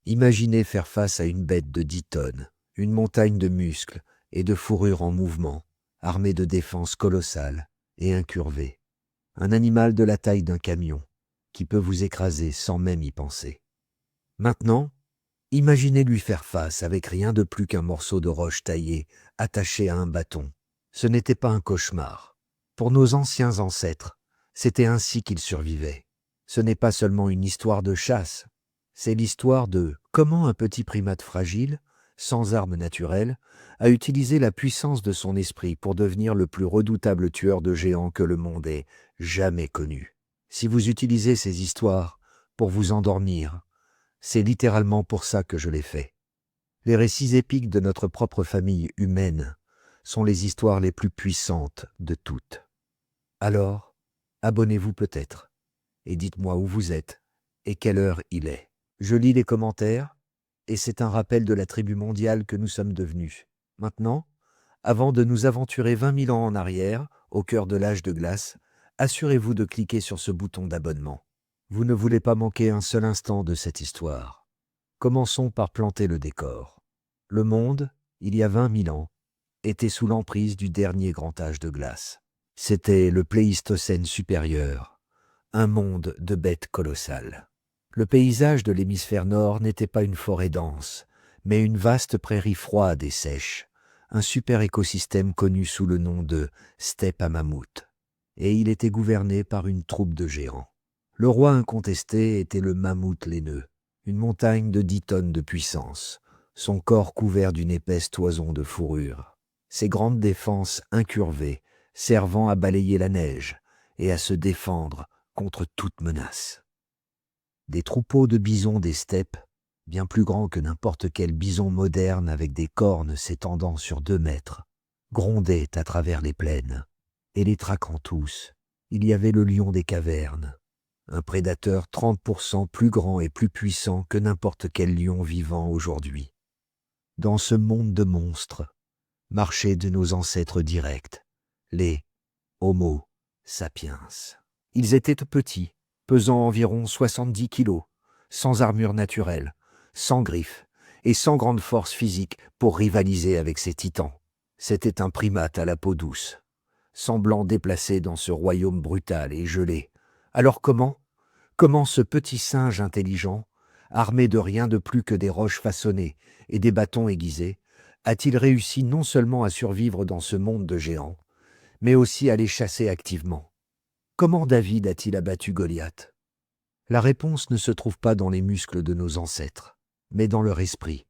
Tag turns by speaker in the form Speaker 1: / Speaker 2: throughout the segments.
Speaker 1: Imaginez faire face à une bête de 10 tonnes, une montagne de muscles et de fourrure en mouvement, armée de défenses colossales et incurvée. Un animal de la taille d'un camion, qui peut vous écraser sans même y penser. Maintenant, imaginez lui faire face avec rien de plus qu'un morceau de roche taillé, attaché à un bâton. Ce n'était pas un cauchemar. Pour nos anciens ancêtres, c'était ainsi qu'ils survivaient. Ce n'est pas seulement une histoire de chasse, c'est l'histoire de comment un petit primate fragile, sans armes naturelles, a utilisé la puissance de son esprit pour devenir le plus redoutable tueur de géants que le monde ait jamais connu. Si vous utilisez ces histoires pour vous endormir, c'est littéralement pour ça que je l'ai fait. Les récits épiques de notre propre famille humaine sont les histoires les plus puissantes de toutes. Alors, abonnez-vous peut-être, et dites-moi où vous êtes et quelle heure il est. Je lis les commentaires, et c'est un rappel de la tribu mondiale que nous sommes devenus. Maintenant, avant de nous aventurer 20 000 ans en arrière, au cœur de l'âge de glace, assurez-vous de cliquer sur ce bouton d'abonnement. Vous ne voulez pas manquer un seul instant de cette histoire. Commençons par planter le décor. Le monde, il y a 20 000 ans, était sous l'emprise du dernier grand âge de glace. C'était le Pléistocène supérieur, un monde de bêtes colossales. Le paysage de l'hémisphère nord n'était pas une forêt dense, mais une vaste prairie froide et sèche, un super écosystème connu sous le nom de steppe à mammouth. Et il était gouverné par une troupe de géants. Le roi incontesté était le mammouth laineux, une montagne de 10 tonnes de puissance, son corps couvert d'une épaisse toison de fourrure, ses grandes défenses incurvées servant à balayer la neige et à se défendre contre toute menace. Des troupeaux de bisons des steppes, bien plus grands que n'importe quel bison moderne avec des cornes s'étendant sur 2 mètres, grondaient à travers les plaines, et les traquant tous, il y avait le lion des cavernes, un prédateur 30% plus grand et plus puissant que n'importe quel lion vivant aujourd'hui. Dans ce monde de monstres, marchaient de nos ancêtres directs, les Homo sapiens. Ils étaient petits, pesant environ 70 kilos, sans armure naturelle, sans griffes et sans grande force physique pour rivaliser avec ces titans. C'était un primate à la peau douce, semblant déplacé dans ce royaume brutal et gelé. Alors comment ce petit singe intelligent, armé de rien de plus que des roches façonnées et des bâtons aiguisés, a-t-il réussi non seulement à survivre dans ce monde de géants, mais aussi à les chasser activement? Comment David a-t-il abattu Goliath? La réponse ne se trouve pas dans les muscles de nos ancêtres, mais dans leur esprit.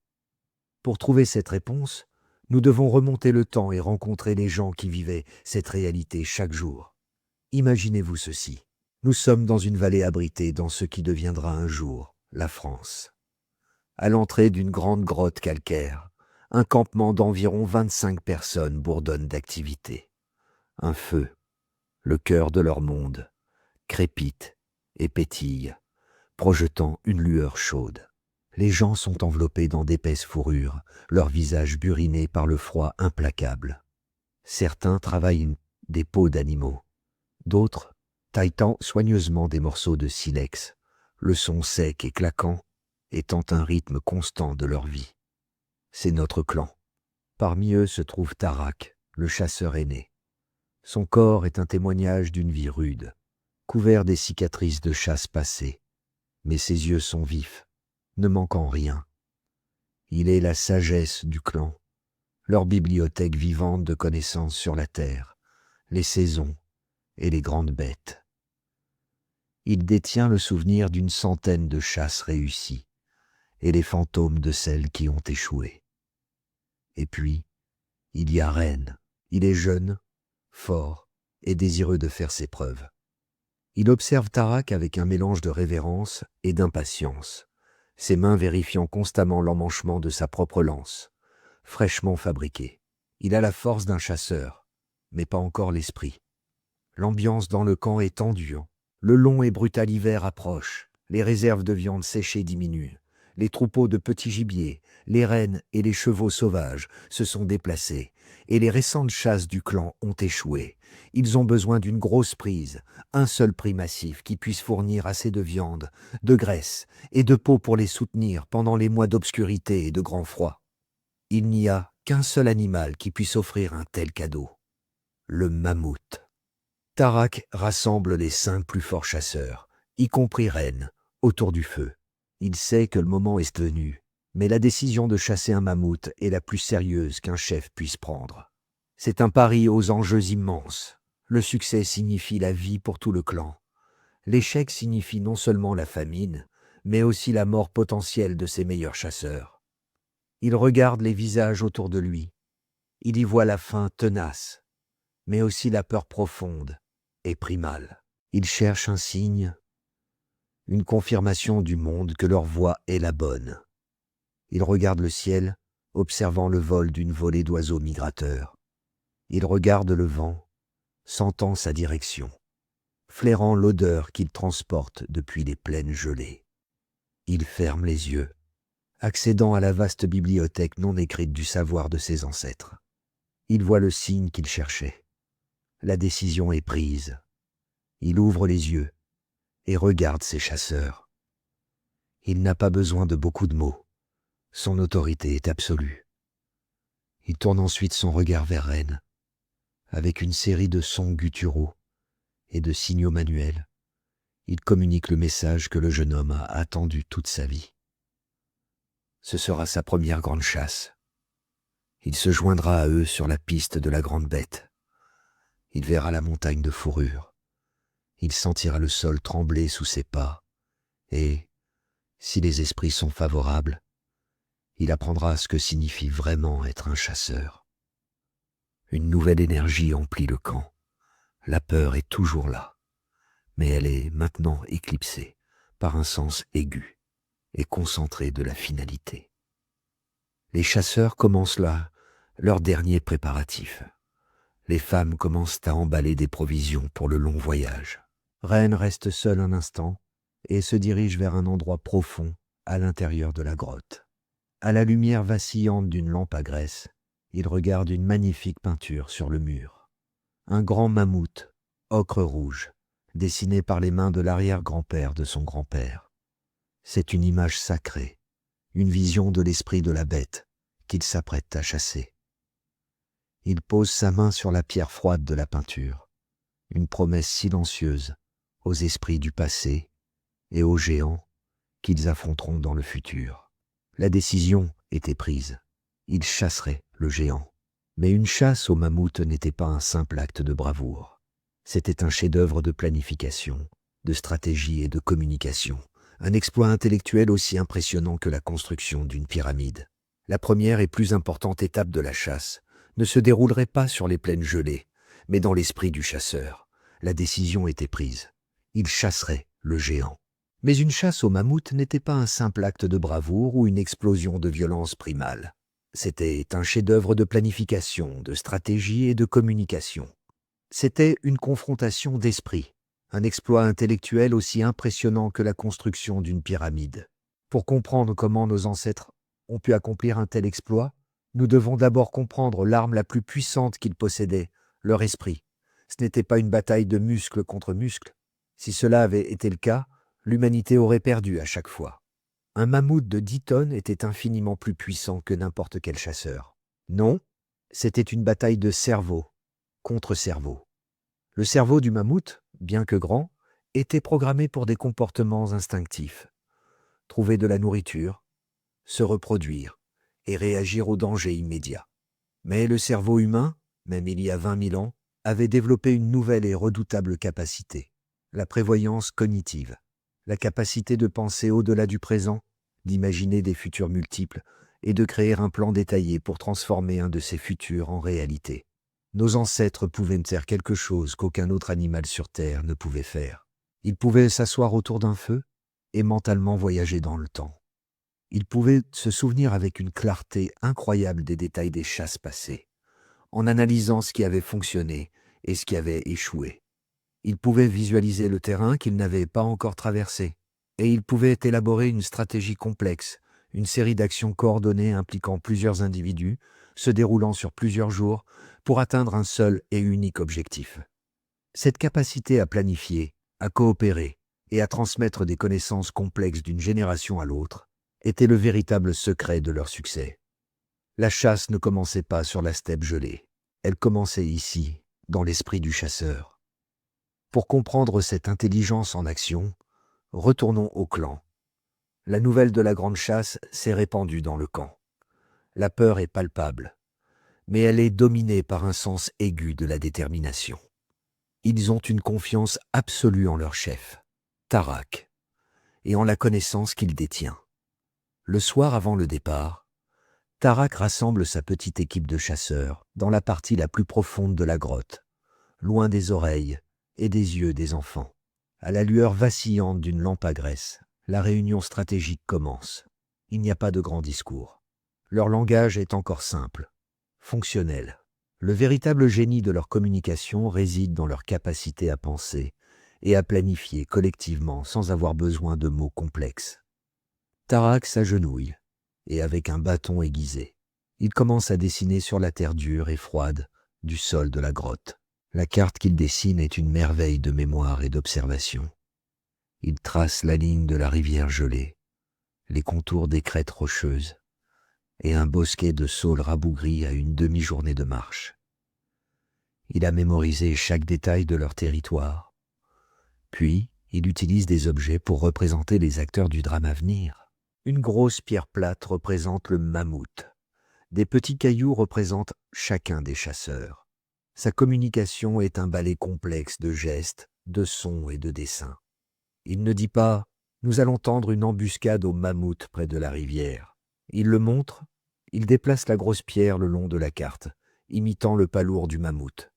Speaker 1: Pour trouver cette réponse, nous devons remonter le temps et rencontrer les gens qui vivaient cette réalité chaque jour. Imaginez-vous ceci. Nous sommes dans une vallée abritée dans ce qui deviendra un jour la France. À l'entrée d'une grande grotte calcaire, un campement d'environ 25 personnes bourdonne d'activité. Un feu, le cœur de leur monde, crépite et pétille, projetant une lueur chaude. Les gens sont enveloppés dans d'épaisses fourrures, leurs visages burinés par le froid implacable. Certains travaillent des peaux d'animaux, d'autres taillant soigneusement des morceaux de silex, le son sec et claquant étant un rythme constant de leur vie. C'est notre clan. Parmi eux se trouve Tarak, le chasseur aîné. Son corps est un témoignage d'une vie rude, couvert des cicatrices de chasse passées, mais ses yeux sont vifs, ne manquant rien. Il est la sagesse du clan, leur bibliothèque vivante de connaissances sur la terre, les saisons et les grandes bêtes. Il détient le souvenir d'une centaine de chasses réussies et les fantômes de celles qui ont échoué. Et puis, il y a Ren. Il est jeune, fort et désireux de faire ses preuves. Il observe Tarak avec un mélange de révérence et d'impatience, ses mains vérifiant constamment l'emmanchement de sa propre lance, fraîchement fabriquée. Il a la force d'un chasseur, mais pas encore l'esprit. L'ambiance dans le camp est tendue. Le long et brutal hiver approche, les réserves de viande séchée diminuent, Les troupeaux de petits gibiers, les rennes et les chevaux sauvages se sont déplacés, et les récentes chasses du clan ont échoué. Ils ont besoin d'une grosse prise, un seul prix massif qui puisse fournir assez de viande, de graisse et de peau pour les soutenir pendant les mois d'obscurité et de grand froid. Il n'y a qu'un seul animal qui puisse offrir un tel cadeau. Le mammouth. Tarak rassemble les 5 plus forts chasseurs, y compris Ren, autour du feu. Il sait que le moment est venu, mais la décision de chasser un mammouth est la plus sérieuse qu'un chef puisse prendre. C'est un pari aux enjeux immenses. Le succès signifie la vie pour tout le clan. L'échec signifie non seulement la famine, mais aussi la mort potentielle de ses meilleurs chasseurs. Il regarde les visages autour de lui. Il y voit la faim tenace, mais aussi la peur profonde et primale. Il cherche un signe, une confirmation du monde que leur voie est la bonne. Il regarde le ciel, observant le vol d'une volée d'oiseaux migrateurs. Il regarde le vent, sentant sa direction, flairant l'odeur qu'il transporte depuis les plaines gelées. Il ferme les yeux, accédant à la vaste bibliothèque non écrite du savoir de ses ancêtres. Il voit le signe qu'il cherchait. La décision est prise. Il ouvre les yeux et regarde ses chasseurs. Il n'a pas besoin de beaucoup de mots. Son autorité est absolue. Il tourne ensuite son regard vers Ren. Avec une série de sons gutturaux et de signaux manuels, il communique le message que le jeune homme a attendu toute sa vie. Ce sera sa première grande chasse. Il se joindra à eux sur la piste de la grande bête. Il verra la montagne de fourrure. Il sentira le sol trembler sous ses pas. Et, si les esprits sont favorables, il apprendra ce que signifie vraiment être un chasseur. Une nouvelle énergie emplit le camp. La peur est toujours là, mais elle est maintenant éclipsée par un sens aigu et concentré de la finalité. Les chasseurs commencent là leur dernier préparatif. Les femmes commencent à emballer des provisions pour le long voyage. Ren reste seul un instant et se dirige vers un endroit profond à l'intérieur de la grotte. À la lumière vacillante d'une lampe à graisse, il regarde une magnifique peinture sur le mur. Un grand mammouth, ocre rouge, dessiné par les mains de l'arrière-grand-père de son grand-père. C'est une image sacrée, une vision de l'esprit de la bête qu'il s'apprête à chasser. Il pose sa main sur la pierre froide de la peinture, une promesse silencieuse aux esprits du passé et aux géants qu'ils affronteront dans le futur. La décision était prise. Il chasserait le géant. Mais une chasse au mammouth n'était pas un simple acte de bravoure. C'était un chef-d'œuvre de planification, de stratégie et de communication. Un exploit intellectuel aussi impressionnant que la construction d'une pyramide. La première et plus importante étape de la chasse ne se déroulerait pas sur les plaines gelées, mais dans l'esprit du chasseur. La décision était prise. Il chasserait le géant. Mais une chasse au mammouth n'était pas un simple acte de bravoure ou une explosion de violence primale. C'était un chef-d'œuvre de planification, de stratégie et de communication. C'était une confrontation d'esprit, un exploit intellectuel aussi impressionnant que la construction d'une pyramide. Pour comprendre comment nos ancêtres ont pu accomplir un tel exploit, nous devons d'abord comprendre l'arme la plus puissante qu'ils possédaient, leur esprit. Ce n'était pas une bataille de muscle contre muscle. Si cela avait été le cas, l'humanité aurait perdu à chaque fois. Un mammouth de 10 tonnes était infiniment plus puissant que n'importe quel chasseur. Non, c'était une bataille de cerveau contre cerveau. Le cerveau du mammouth, bien que grand, était programmé pour des comportements instinctifs. Trouver de la nourriture, se reproduire et réagir aux dangers immédiats. Mais le cerveau humain, même il y a 20 000 ans, avait développé une nouvelle et redoutable capacité, la prévoyance cognitive. La capacité de penser au-delà du présent, d'imaginer des futurs multiples et de créer un plan détaillé pour transformer un de ces futurs en réalité. Nos ancêtres pouvaient faire quelque chose qu'aucun autre animal sur Terre ne pouvait faire. Ils pouvaient s'asseoir autour d'un feu et mentalement voyager dans le temps. Ils pouvaient se souvenir avec une clarté incroyable des détails des chasses passées, en analysant ce qui avait fonctionné et ce qui avait échoué. Ils pouvaient visualiser le terrain qu'ils n'avaient pas encore traversé et ils pouvaient élaborer une stratégie complexe, une série d'actions coordonnées impliquant plusieurs individus, se déroulant sur plusieurs jours, pour atteindre un seul et unique objectif. Cette capacité à planifier, à coopérer et à transmettre des connaissances complexes d'une génération à l'autre était le véritable secret de leur succès. La chasse ne commençait pas sur la steppe gelée, elle commençait ici, dans l'esprit du chasseur. Pour comprendre cette intelligence en action, retournons au clan. La nouvelle de la grande chasse s'est répandue dans le camp. La peur est palpable, mais elle est dominée par un sens aigu de la détermination. Ils ont une confiance absolue en leur chef, Tarak, et en la connaissance qu'il détient. Le soir avant le départ, Tarak rassemble sa petite équipe de chasseurs dans la partie la plus profonde de la grotte, loin des oreilles et des yeux des enfants. À la lueur vacillante d'une lampe à graisse, la réunion stratégique commence. Il n'y a pas de grand discours. Leur langage est encore simple, fonctionnel. Le véritable génie de leur communication réside dans leur capacité à penser et à planifier collectivement sans avoir besoin de mots complexes. Tarak s'agenouille, et avec un bâton aiguisé, il commence à dessiner sur la terre dure et froide du sol de la grotte. La carte qu'il dessine est une merveille de mémoire et d'observation. Il trace la ligne de la rivière gelée, les contours des crêtes rocheuses, et un bosquet de saules rabougris à une demi-journée de marche. Il a mémorisé chaque détail de leur territoire. Puis, il utilise des objets pour représenter les acteurs du drame à venir. Une grosse pierre plate représente le mammouth. Des petits cailloux représentent chacun des chasseurs. Sa communication est un ballet complexe de gestes, de sons et de dessins. Il ne dit pas « Nous allons tendre une embuscade au mammouth près de la rivière ». Il le montre, il déplace la grosse pierre le long de la carte, imitant le pas lourd du mammouth.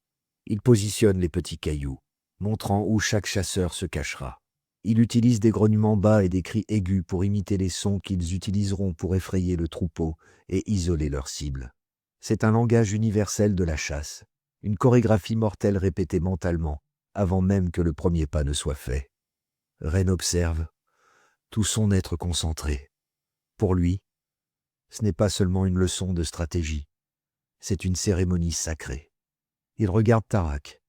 Speaker 1: Il positionne les petits cailloux, montrant où chaque chasseur se cachera. Il utilise des grognements bas et des cris aigus pour imiter les sons qu'ils utiliseront pour effrayer le troupeau et isoler leur cible. C'est un langage universel de la chasse, une chorégraphie mortelle répétée mentalement, avant même que le premier pas ne soit fait. Ren observe, tout son être concentré. Pour lui, ce n'est pas seulement une leçon de stratégie, c'est une cérémonie sacrée. Il regarde Tarak,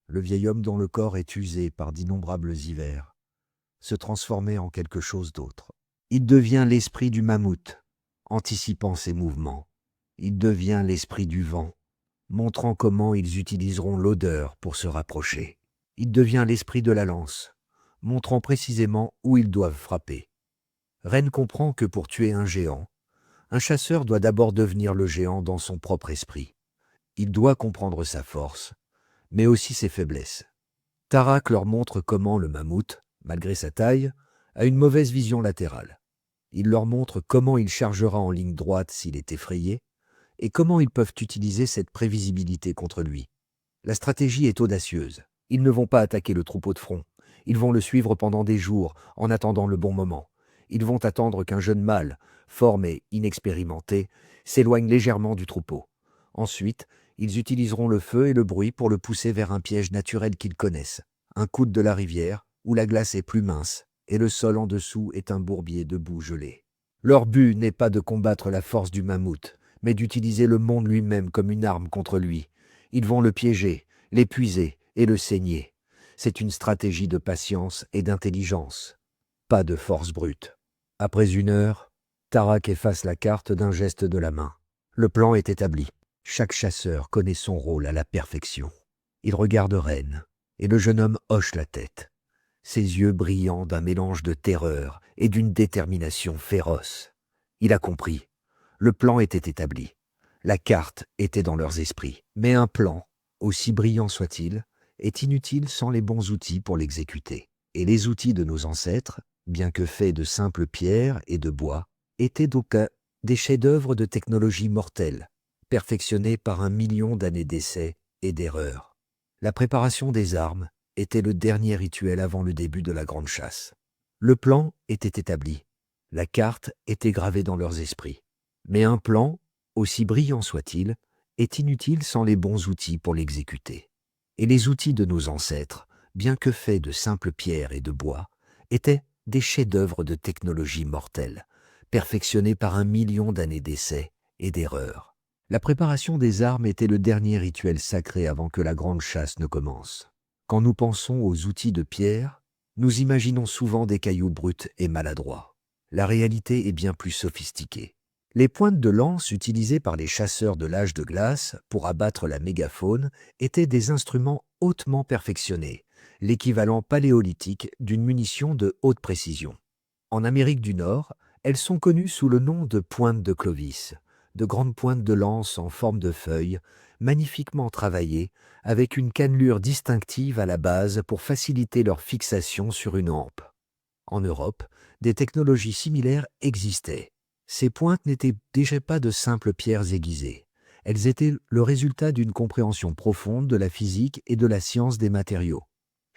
Speaker 1: le vieil homme dont le corps est usé par d'innombrables hivers, se transformer en quelque chose d'autre. Il devient l'esprit du mammouth, anticipant ses mouvements. Il devient l'esprit du vent, montrant comment ils utiliseront l'odeur pour se rapprocher. Il devient l'esprit de la lance, montrant précisément où ils doivent frapper. Ren comprend que pour tuer un géant, un chasseur doit d'abord devenir le géant dans son propre esprit. Il doit comprendre sa force, mais aussi ses faiblesses. Tarak leur montre comment le mammouth, malgré sa taille, a une mauvaise vision latérale. Il leur montre comment il chargera en ligne droite s'il est effrayé, et comment ils peuvent utiliser cette prévisibilité contre lui. La stratégie est audacieuse. Ils ne vont pas attaquer le troupeau de front. Ils vont le suivre pendant des jours, en attendant le bon moment. Ils vont attendre qu'un jeune mâle, fort mais inexpérimenté, s'éloigne légèrement du troupeau. Ensuite, ils utiliseront le feu et le bruit pour le pousser vers un piège naturel qu'ils connaissent, un coude de la rivière, où la glace est plus mince, et le sol en dessous est un bourbier de boue gelée. Leur but n'est pas de combattre la force du mammouth, mais d'utiliser le monde lui-même comme une arme contre lui. Ils vont le piéger, l'épuiser et le saigner. C'est une stratégie de patience et d'intelligence, pas de force brute. Après 1 heure, Tarak efface la carte d'un geste de la main. Le plan est établi. Chaque chasseur connaît son rôle à la perfection. Il regarde Ren, et le jeune homme hoche la tête, ses yeux brillants d'un mélange de terreur et d'une détermination féroce. Il a compris. Le plan était établi. La carte était dans leurs esprits. Mais un plan, aussi brillant soit-il, est inutile sans les bons outils pour l'exécuter. Et les outils de nos ancêtres, bien que faits de simples pierres et de bois, étaient donc des chefs-d'œuvre de technologie mortelle, perfectionnés par 1 million d'années d'essais et d'erreurs. La préparation des armes était le dernier rituel avant le début de la grande chasse. Le plan était établi. La carte était gravée dans leurs esprits. Mais un plan, aussi brillant soit-il, est inutile sans les bons outils pour l'exécuter. Et les outils de nos ancêtres, bien que faits de simples pierres et de bois, étaient des chefs-d'œuvre de technologie mortelle, perfectionnés par 1 million d'années d'essais et d'erreurs. La préparation des armes était le dernier rituel sacré avant que la grande chasse ne commence. Quand nous pensons aux outils de pierre, nous imaginons souvent des cailloux bruts et maladroits. La réalité est bien plus sophistiquée. Les pointes de lance utilisées par les chasseurs de l'âge de glace pour abattre la mégafaune étaient des instruments hautement perfectionnés, l'équivalent paléolithique d'une munition de haute précision. En Amérique du Nord, elles sont connues sous le nom de pointes de Clovis, de grandes pointes de lance en forme de feuille, magnifiquement travaillées, avec une cannelure distinctive à la base pour faciliter leur fixation sur une hampe. En Europe, des technologies similaires existaient. Ces pointes n'étaient déjà pas de simples pierres aiguisées. Elles étaient le résultat d'une compréhension profonde de la physique et de la science des matériaux.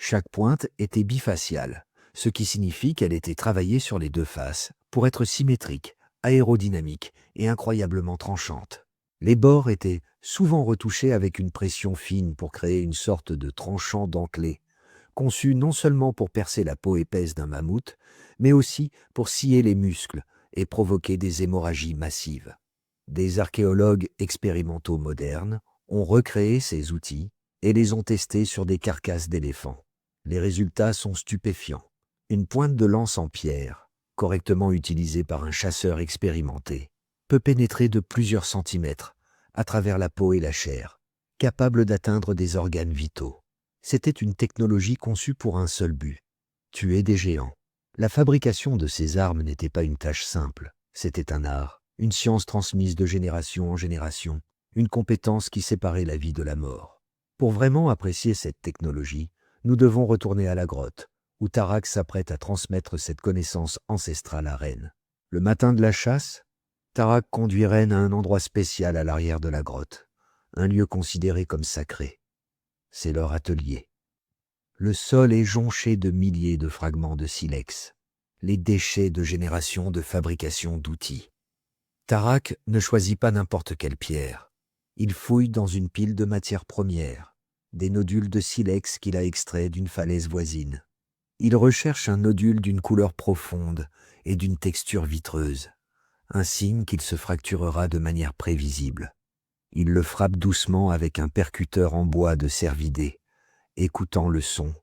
Speaker 1: Chaque pointe était bifaciale, ce qui signifie qu'elle était travaillée sur les deux faces pour être symétrique, aérodynamique et incroyablement tranchante. Les bords étaient souvent retouchés avec une pression fine pour créer une sorte de tranchant dentelé, conçu non seulement pour percer la peau épaisse d'un mammouth, mais aussi pour scier les muscles et provoquer des hémorragies massives. Des archéologues expérimentaux modernes ont recréé ces outils et les ont testés sur des carcasses d'éléphants. Les résultats sont stupéfiants. Une pointe de lance en pierre, correctement utilisée par un chasseur expérimenté, peut pénétrer de plusieurs centimètres à travers la peau et la chair, capable d'atteindre des organes vitaux. C'était une technologie conçue pour un seul but, tuer des géants. La fabrication de ces armes n'était pas une tâche simple, c'était un art, une science transmise de génération en génération, une compétence qui séparait la vie de la mort. Pour vraiment apprécier cette technologie, nous devons retourner à la grotte, où Tarak s'apprête à transmettre cette connaissance ancestrale à Ren. Le matin de la chasse, Tarak conduit Ren à un endroit spécial à l'arrière de la grotte, un lieu considéré comme sacré. C'est leur atelier. Le sol est jonché de milliers de fragments de silex, les déchets de générations de fabrication d'outils. Tarak ne choisit pas n'importe quelle pierre. Il fouille dans une pile de matières premières, des nodules de silex qu'il a extraits d'une falaise voisine. Il recherche un nodule d'une couleur profonde et d'une texture vitreuse, un signe qu'il se fracturera de manière prévisible. Il le frappe doucement avec un percuteur en bois de cervidé, écoutant le son,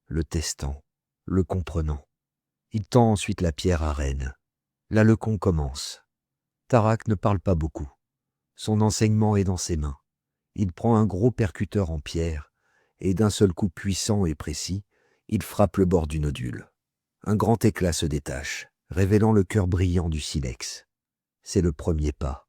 Speaker 1: le testant, le comprenant. Il tend ensuite la pierre à Ren. La leçon commence. Tarak ne parle pas beaucoup. Son enseignement est dans ses mains. Il prend un gros percuteur en pierre, et d'un seul coup puissant et précis, il frappe le bord du nodule. Un grand éclat se détache, révélant le cœur brillant du silex. C'est le premier pas,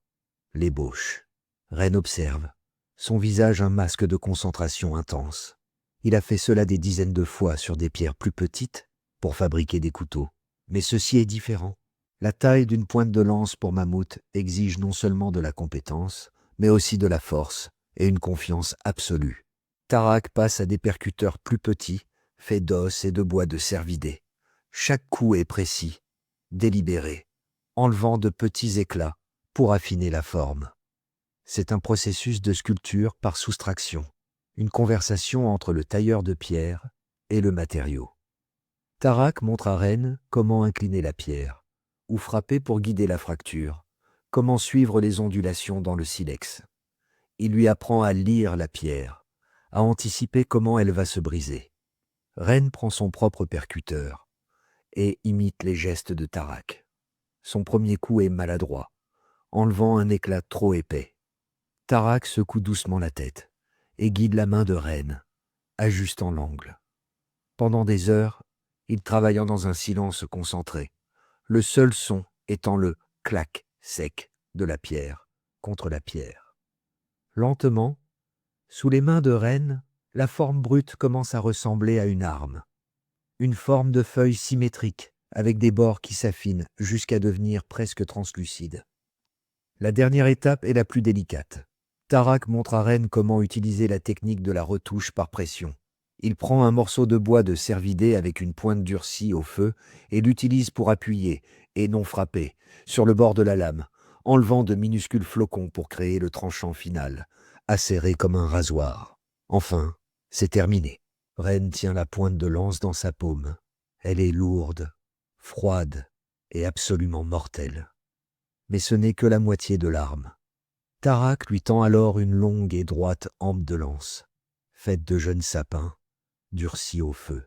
Speaker 1: l'ébauche. Ren observe, son visage un masque de concentration intense. Il a fait cela des dizaines de fois sur des pierres plus petites pour fabriquer des couteaux. Mais ceci est différent. La taille d'une pointe de lance pour mammouth exige non seulement de la compétence, mais aussi de la force et une confiance absolue. Tarak passe à des percuteurs plus petits, faits d'os et de bois de cervidé. Chaque coup est précis, délibéré, enlevant de petits éclats pour affiner la forme. C'est un processus de sculpture par soustraction, une conversation entre le tailleur de pierre et le matériau. Tarak montre à Ren comment incliner la pierre, ou frapper pour guider la fracture, comment suivre les ondulations dans le silex. Il lui apprend à lire la pierre, à anticiper comment elle va se briser. Ren prend son propre percuteur et imite les gestes de Tarak. Son premier coup est maladroit, enlevant un éclat trop épais. Tarak secoue doucement la tête et guide la main de Ren, ajustant l'angle. Pendant des heures, il travaille dans un silence concentré, le seul son étant le clac sec de la pierre contre la pierre. Lentement, sous les mains de Ren, la forme brute commence à ressembler à une arme. Une forme de feuille symétrique, avec des bords qui s'affinent jusqu'à devenir presque translucides. La dernière étape est la plus délicate. Tarak montre à Ren comment utiliser la technique de la retouche par pression. Il prend un morceau de bois de cervidé avec une pointe durcie au feu et l'utilise pour appuyer, et non frapper, sur le bord de la lame, enlevant de minuscules flocons pour créer le tranchant final, acéré comme un rasoir. Enfin, c'est terminé. Ren tient la pointe de lance dans sa paume. Elle est lourde, froide et absolument mortelle. Mais ce n'est que la moitié de l'arme. Tarak lui tend alors une longue et droite hampe de lance, faite de jeunes sapins, durcis au feu.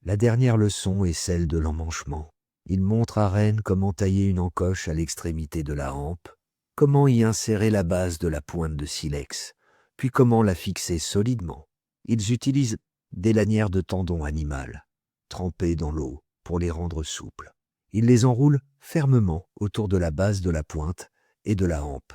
Speaker 1: La dernière leçon est celle de l'emmanchement. Il montre à Ren comment tailler une encoche à l'extrémité de la hampe, comment y insérer la base de la pointe de silex, puis comment la fixer solidement. Ils utilisent des lanières de tendons animal, trempées dans l'eau pour les rendre souples. Ils les enroulent fermement autour de la base de la pointe et de la hampe.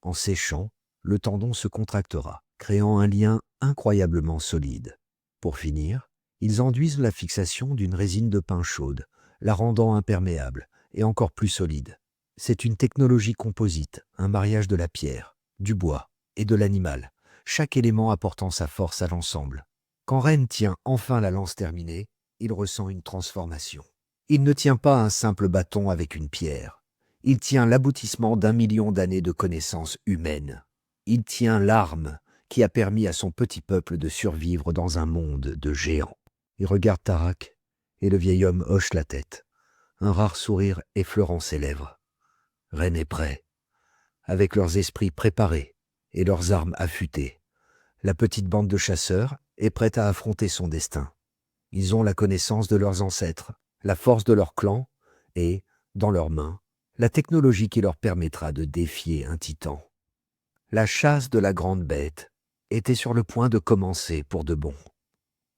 Speaker 1: En séchant, le tendon se contractera, créant un lien incroyablement solide. Pour finir, ils enduisent la fixation d'une résine de pin chaude, la rendant imperméable et encore plus solide. C'est une technologie composite, un mariage de la pierre, du bois et de l'animal, chaque élément apportant sa force à l'ensemble. Quand Ren tient enfin la lance terminée, il ressent une transformation. Il ne tient pas un simple bâton avec une pierre. Il tient l'aboutissement d'1 million d'années de connaissances humaines. Il tient l'arme qui a permis à son petit peuple de survivre dans un monde de géants. Il regarde Tarak, et le vieil homme hoche la tête, un rare sourire effleurant ses lèvres. Ren est prêt, avec leurs esprits préparés et leurs armes affûtées. La petite bande de chasseurs est prête à affronter son destin. Ils ont la connaissance de leurs ancêtres, la force de leur clan et, dans leurs mains, la technologie qui leur permettra de défier un titan. La chasse de la grande bête était sur le point de commencer pour de bon.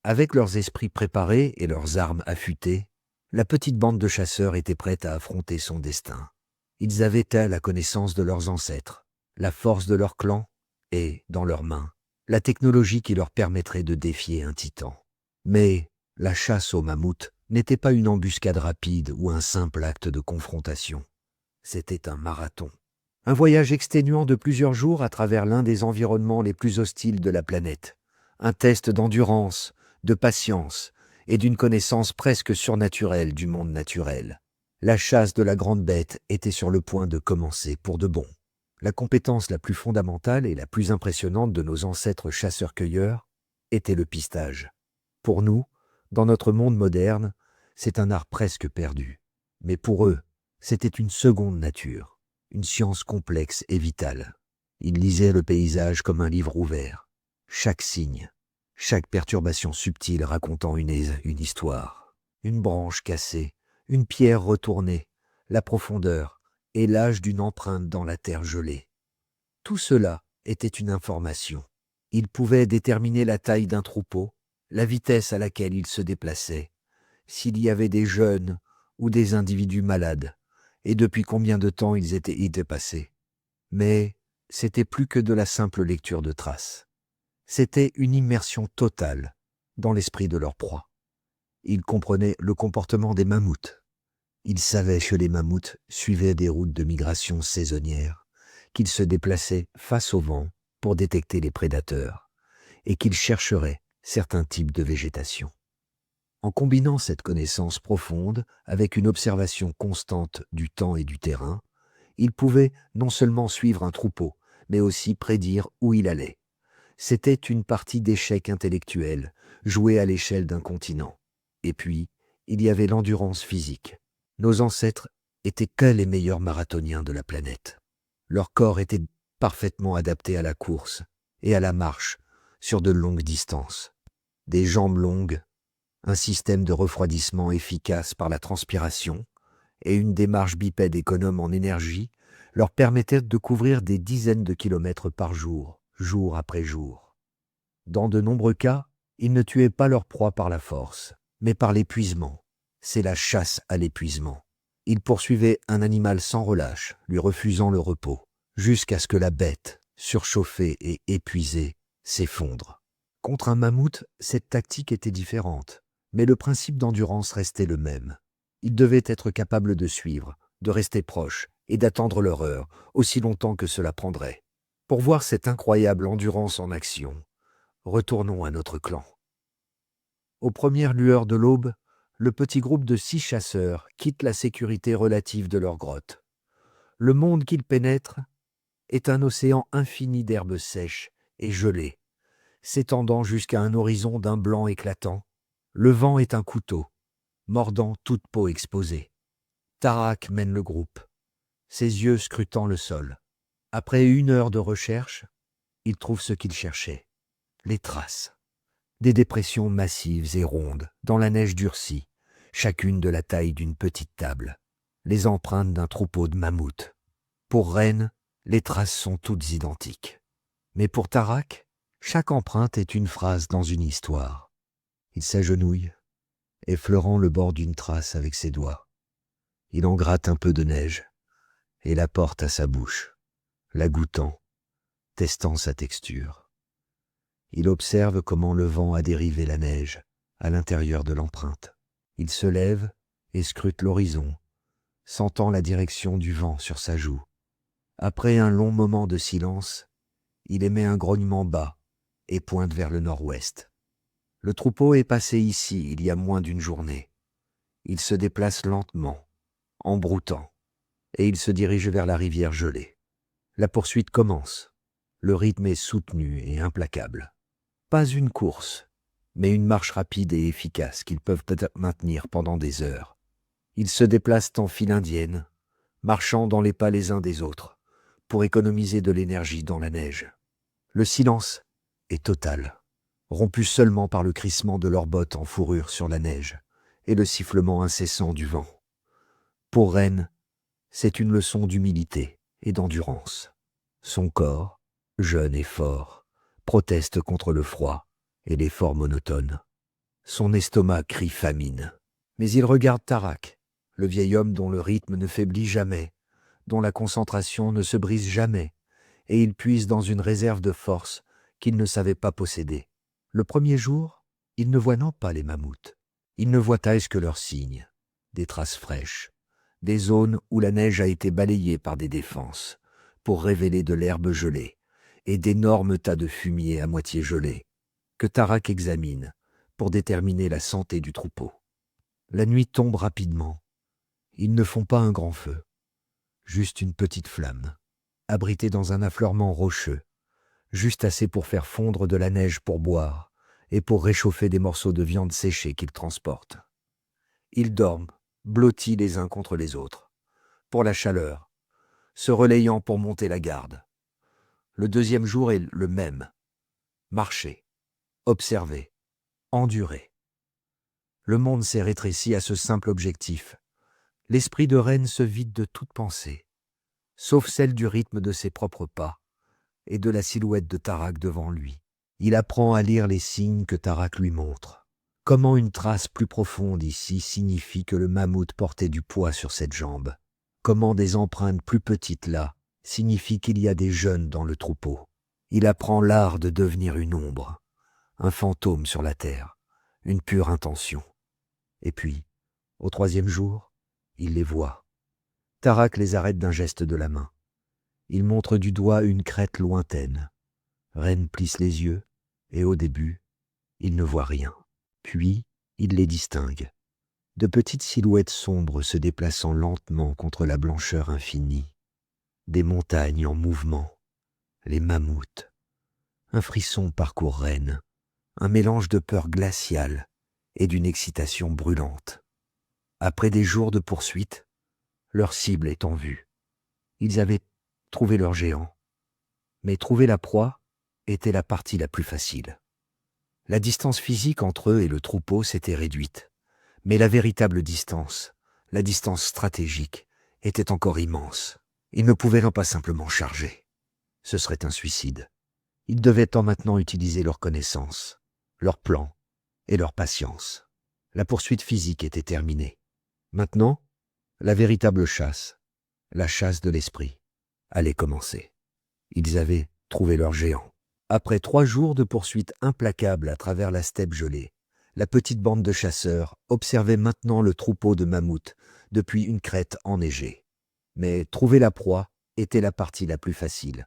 Speaker 1: Avec leurs esprits préparés et leurs armes affûtées, la petite bande de chasseurs était prête à affronter son destin. Ils avaient la connaissance de leurs ancêtres, la force de leur clan et, dans leurs mains, la technologie qui leur permettrait de défier un titan. Mais la chasse au mammouth n'était pas une embuscade rapide ou un simple acte de confrontation. C'était un marathon. Un voyage exténuant de plusieurs jours à travers l'un des environnements les plus hostiles de la planète. Un test d'endurance, de patience et d'une connaissance presque surnaturelle du monde naturel. La chasse de la grande bête était sur le point de commencer pour de bon. La compétence la plus fondamentale et la plus impressionnante de nos ancêtres chasseurs-cueilleurs était le pistage. Pour nous, dans notre monde moderne, c'est un art presque perdu. Mais pour eux, c'était une seconde nature, une science complexe et vitale. Ils lisaient le paysage comme un livre ouvert. Chaque signe, chaque perturbation subtile racontant une histoire. Une branche cassée, une pierre retournée, la profondeur et l'âge d'une empreinte dans la terre gelée. Tout cela était une information. Ils pouvaient déterminer la taille d'un troupeau, la vitesse à laquelle il se déplaçait, s'il y avait des jeunes ou des individus malades, et depuis combien de temps ils étaient passés. Mais c'était plus que de la simple lecture de traces. C'était une immersion totale dans l'esprit de leur proie. Ils comprenaient le comportement des mammouths. Ils savaient que les mammouths suivaient des routes de migration saisonnières, qu'ils se déplaçaient face au vent pour détecter les prédateurs, et qu'ils chercheraient certains types de végétation. En combinant cette connaissance profonde avec une observation constante du temps et du terrain, ils pouvaient non seulement suivre un troupeau, mais aussi prédire où il allait. C'était une partie d'échec intellectuel, jouée à l'échelle d'un continent. Et puis, il y avait l'endurance physique. Nos ancêtres étaient que les meilleurs marathoniens de la planète. Leur corps était parfaitement adapté à la course et à la marche sur de longues distances. Des jambes longues, un système de refroidissement efficace par la transpiration et une démarche bipède économe en énergie leur permettaient de couvrir des dizaines de kilomètres par jour, jour après jour. Dans de nombreux cas, ils ne tuaient pas leur proie par la force, mais par l'épuisement. C'est la chasse à l'épuisement. Ils poursuivaient un animal sans relâche, lui refusant le repos, jusqu'à ce que la bête, surchauffée et épuisée, s'effondre. Contre un mammouth, cette tactique était différente, mais le principe d'endurance restait le même. Ils devaient être capables de suivre, de rester proches et d'attendre leur heure, aussi longtemps que cela prendrait. Pour voir cette incroyable endurance en action, retournons à notre clan. Aux premières lueurs de l'aube, le petit groupe de 6 chasseurs quitte la sécurité relative de leur grotte. Le monde qu'ils pénètrent est un océan infini d'herbes sèches et gelées, s'étendant jusqu'à un horizon d'un blanc éclatant. Le vent est un couteau, mordant toute peau exposée. Tarak mène le groupe, ses yeux scrutant le sol. Après 1 heure de recherche, il trouve ce qu'il cherchait, les traces. Des dépressions massives et rondes, dans la neige durcie, chacune de la taille d'une petite table. Les empreintes d'un troupeau de mammouths. Pour Ren, les traces sont toutes identiques. Mais pour Tarak, chaque empreinte est une phrase dans une histoire. Il s'agenouille, effleurant le bord d'une trace avec ses doigts. Il en gratte un peu de neige et la porte à sa bouche, la goûtant, testant sa texture. Il observe comment le vent a dérivé la neige à l'intérieur de l'empreinte. Il se lève et scrute l'horizon, sentant la direction du vent sur sa joue. Après un long moment de silence, il émet un grognement bas et pointe vers le nord-ouest. Le troupeau est passé ici il y a moins d'une journée. Il se déplace lentement, en broutant, et il se dirige vers la rivière gelée. La poursuite commence. Le rythme est soutenu et implacable. Pas une course, mais une marche rapide et efficace qu'ils peuvent maintenir pendant des heures. Ils se déplacent en file indienne, marchant dans les pas les uns des autres, pour économiser de l'énergie dans la neige. Le silence est total, rompu seulement par le crissement de leurs bottes en fourrure sur la neige et le sifflement incessant du vent. Pour Ren, c'est une leçon d'humilité et d'endurance. Son corps, jeune et fort, proteste contre le froid et l'effort monotone. Son estomac crie famine. Mais il regarde Tarak, le vieil homme dont le rythme ne faiblit jamais, dont la concentration ne se brise jamais, et il puise dans une réserve de force qu'il ne savait pas posséder. Le premier jour, il ne voit non pas les mammouths. Il ne voit taille que leurs signes, des traces fraîches, des zones où la neige a été balayée par des défenses, pour révéler de l'herbe gelée, et d'énormes tas de fumier à moitié gelés, que Tarak examine pour déterminer la santé du troupeau. La nuit tombe rapidement. Ils ne font pas un grand feu, juste une petite flamme, abritée dans un affleurement rocheux, juste assez pour faire fondre de la neige pour boire et pour réchauffer des morceaux de viande séchée qu'ils transportent. Ils dorment, blottis les uns contre les autres, pour la chaleur, se relayant pour monter la garde. Le deuxième jour est le même. Marcher, observer, endurer. Le monde s'est rétréci à ce simple objectif. L'esprit de Ren se vide de toute pensée, sauf celle du rythme de ses propres pas et de la silhouette de Tarak devant lui. Il apprend à lire les signes que Tarak lui montre. Comment une trace plus profonde ici signifie que le mammouth portait du poids sur cette jambe. Comment des empreintes plus petites là signifient qu'il y a des jeunes dans le troupeau. Il apprend l'art de devenir une ombre, un fantôme sur la terre, une pure intention. Et puis, au troisième jour, il les voit. Tarak les arrête d'un geste de la main. Il montre du doigt une crête lointaine. Ren plisse les yeux, et au début, il ne voit rien. Puis, il les distingue. De petites silhouettes sombres se déplaçant lentement contre la blancheur infinie. Des montagnes en mouvement. Les mammouths. Un frisson parcourt Ren. Un mélange de peur glaciale et d'une excitation brûlante. Après des jours de poursuite, leur cible est en vue. Ils avaient trouvé leur géant. Mais trouver la proie était la partie la plus facile. La distance physique entre eux et le troupeau s'était réduite. Mais la véritable distance, la distance stratégique, était encore immense. Ils ne pouvaient pas simplement charger. Ce serait un suicide. Ils devaient maintenant utiliser leur connaissance, leur plan et leur patience. La poursuite physique était terminée. Maintenant, la véritable chasse, la chasse de l'esprit, allait commencer. Ils avaient trouvé leur géant. Après 3 jours de poursuite implacable à travers la steppe gelée, la petite bande de chasseurs observait maintenant le troupeau de mammouths depuis une crête enneigée. Mais trouver la proie était la partie la plus facile.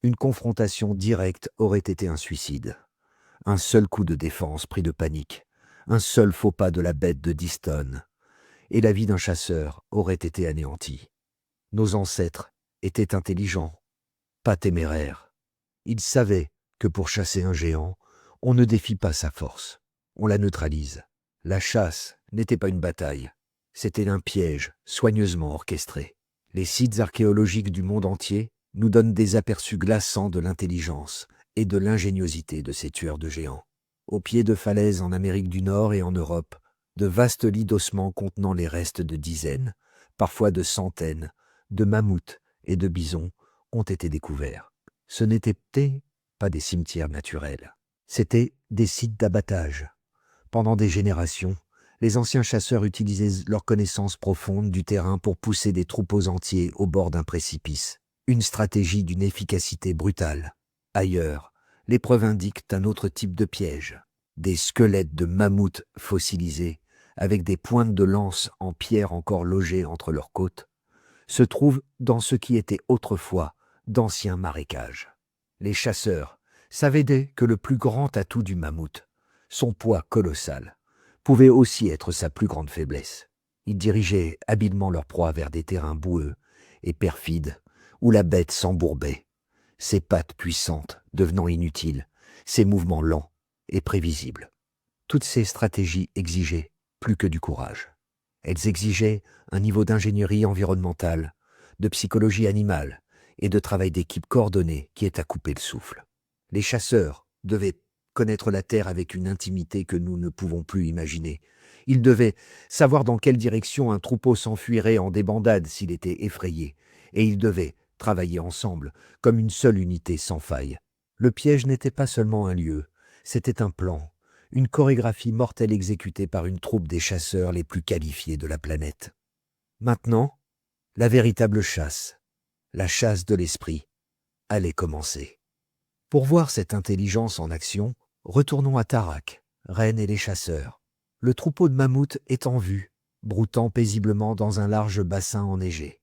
Speaker 1: Une confrontation directe aurait été un suicide. Un seul coup de défense pris de panique, un seul faux pas de la bête de 10 tonnes, et la vie d'un chasseur aurait été anéantie. Nos ancêtres étaient intelligents, pas téméraires. Ils savaient que pour chasser un géant, on ne défie pas sa force, on la neutralise. La chasse n'était pas une bataille. C'était un piège, soigneusement orchestré. Les sites archéologiques du monde entier nous donnent des aperçus glaçants de l'intelligence et de l'ingéniosité de ces tueurs de géants. Au pied de falaises en Amérique du Nord et en Europe, de vastes lits d'ossements contenant les restes de dizaines, parfois de centaines, de mammouths et de bisons ont été découverts. Ce n'étaient pas des cimetières naturels, c'étaient des sites d'abattage. Pendant des générations, les anciens chasseurs utilisaient leur connaissance profonde du terrain pour pousser des troupeaux entiers au bord d'un précipice, une stratégie d'une efficacité brutale. Ailleurs, les preuves indiquent un autre type de piège, des squelettes de mammouths fossilisés, avec des pointes de lance en pierre encore logées entre leurs côtes, se trouvent dans ce qui était autrefois d'anciens marécages. Les chasseurs savaient que le plus grand atout du mammouth, son poids colossal, pouvait aussi être sa plus grande faiblesse. Ils dirigeaient habilement leur proie vers des terrains boueux et perfides où la bête s'embourbait, ses pattes puissantes devenant inutiles, ses mouvements lents et prévisibles. Toutes ces stratégies exigeaient plus que du courage. Elles exigeaient un niveau d'ingénierie environnementale, de psychologie animale et de travail d'équipe coordonné qui est à couper le souffle. Les chasseurs devaient connaître la terre avec une intimité que nous ne pouvons plus imaginer. Ils devaient savoir dans quelle direction un troupeau s'enfuirait en débandade s'il était effrayé, et ils devaient travailler ensemble, comme une seule unité sans faille. Le piège n'était pas seulement un lieu, c'était un plan, une chorégraphie mortelle exécutée par une troupe des chasseurs les plus qualifiés de la planète. Maintenant, la véritable chasse, la chasse de l'esprit, allait commencer. Pour voir cette intelligence en action, retournons à Tarak, Ren et les chasseurs. Le troupeau de mammouths est en vue, broutant paisiblement dans un large bassin enneigé.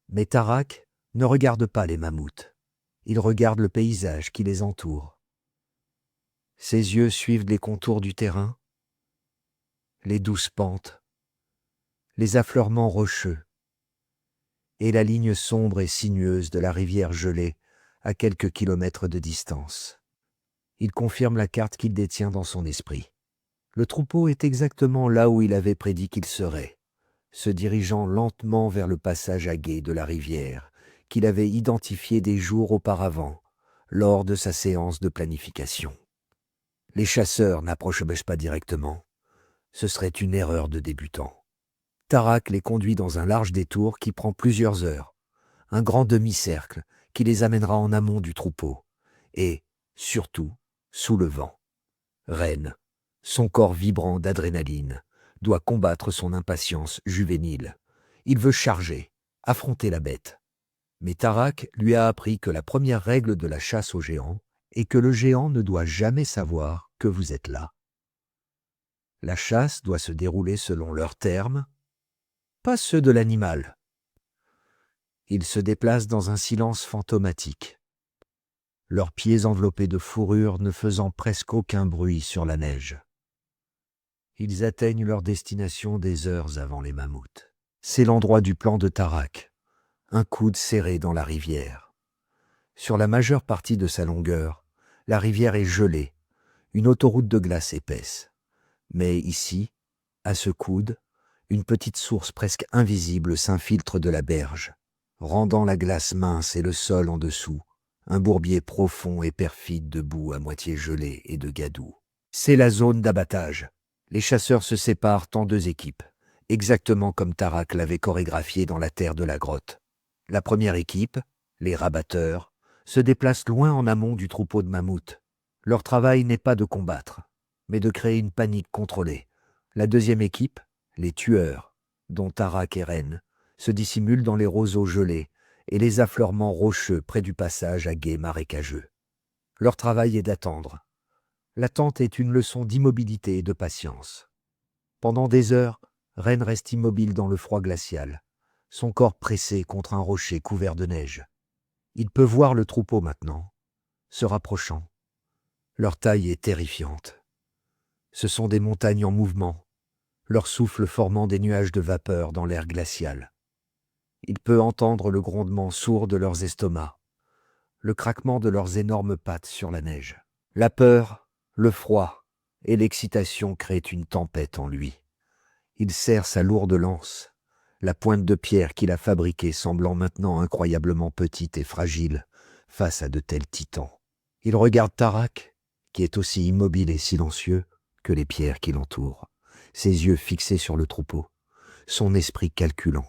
Speaker 1: Mais Tarak ne regarde pas les mammouths. Il regarde le paysage qui les entoure. Ses yeux suivent les contours du terrain, les douces pentes, les affleurements rocheux et la ligne sombre et sinueuse de la rivière gelée à quelques kilomètres de distance. Il confirme la carte qu'il détient dans son esprit. Le troupeau est exactement là où il avait prédit qu'il serait, se dirigeant lentement vers le passage à gué de la rivière qu'il avait identifié des jours auparavant lors de sa séance de planification. Les chasseurs n'approchent pas directement. Ce serait une erreur de débutant. Tarak les conduit dans un large détour qui prend plusieurs heures, un grand demi-cercle qui les amènera en amont du troupeau, et, surtout, sous le vent. Ren, son corps vibrant d'adrénaline, doit combattre son impatience juvénile. Il veut charger, affronter la bête. Mais Tarak lui a appris que la première règle de la chasse aux géants est que le géant ne doit jamais savoir que vous êtes là. La chasse doit se dérouler selon leurs termes, pas ceux de l'animal. Ils se déplacent dans un silence fantomatique, leurs pieds enveloppés de fourrure ne faisant presque aucun bruit sur la neige. Ils atteignent leur destination des heures avant les mammouths. C'est l'endroit du plan de Tarak, un coude serré dans la rivière. Sur la majeure partie de sa longueur, la rivière est gelée, une autoroute de glace épaisse. Mais ici, à ce coude, une petite source presque invisible s'infiltre de la berge, rendant la glace mince et le sol en dessous, un bourbier profond et perfide de boue à moitié gelée et de gadou. C'est la zone d'abattage. Les chasseurs se séparent en deux équipes, exactement comme Tarak l'avait chorégraphié dans la terre de la grotte. La première équipe, les rabatteurs, se déplace loin en amont du troupeau de mammouths. Leur travail n'est pas de combattre, mais de créer une panique contrôlée. La deuxième équipe, les tueurs, dont Tarak et Ren, se dissimulent dans les roseaux gelés et les affleurements rocheux près du passage à gué marécageux. Leur travail est d'attendre. L'attente est une leçon d'immobilité et de patience. Pendant des heures, Ren reste immobile dans le froid glacial, son corps pressé contre un rocher couvert de neige. Il peut voir le troupeau maintenant, se rapprochant. Leur taille est terrifiante. Ce sont des montagnes en mouvement, leur souffle formant des nuages de vapeur dans l'air glacial. Il peut entendre le grondement sourd de leurs estomacs, le craquement de leurs énormes pattes sur la neige. La peur, le froid et l'excitation créent une tempête en lui. Il serre sa lourde lance, la pointe de pierre qu'il a fabriquée semblant maintenant incroyablement petite et fragile face à de tels titans. Il regarde Tarak, qui est aussi immobile et silencieux que les pierres qui l'entourent, ses yeux fixés sur le troupeau, son esprit calculant,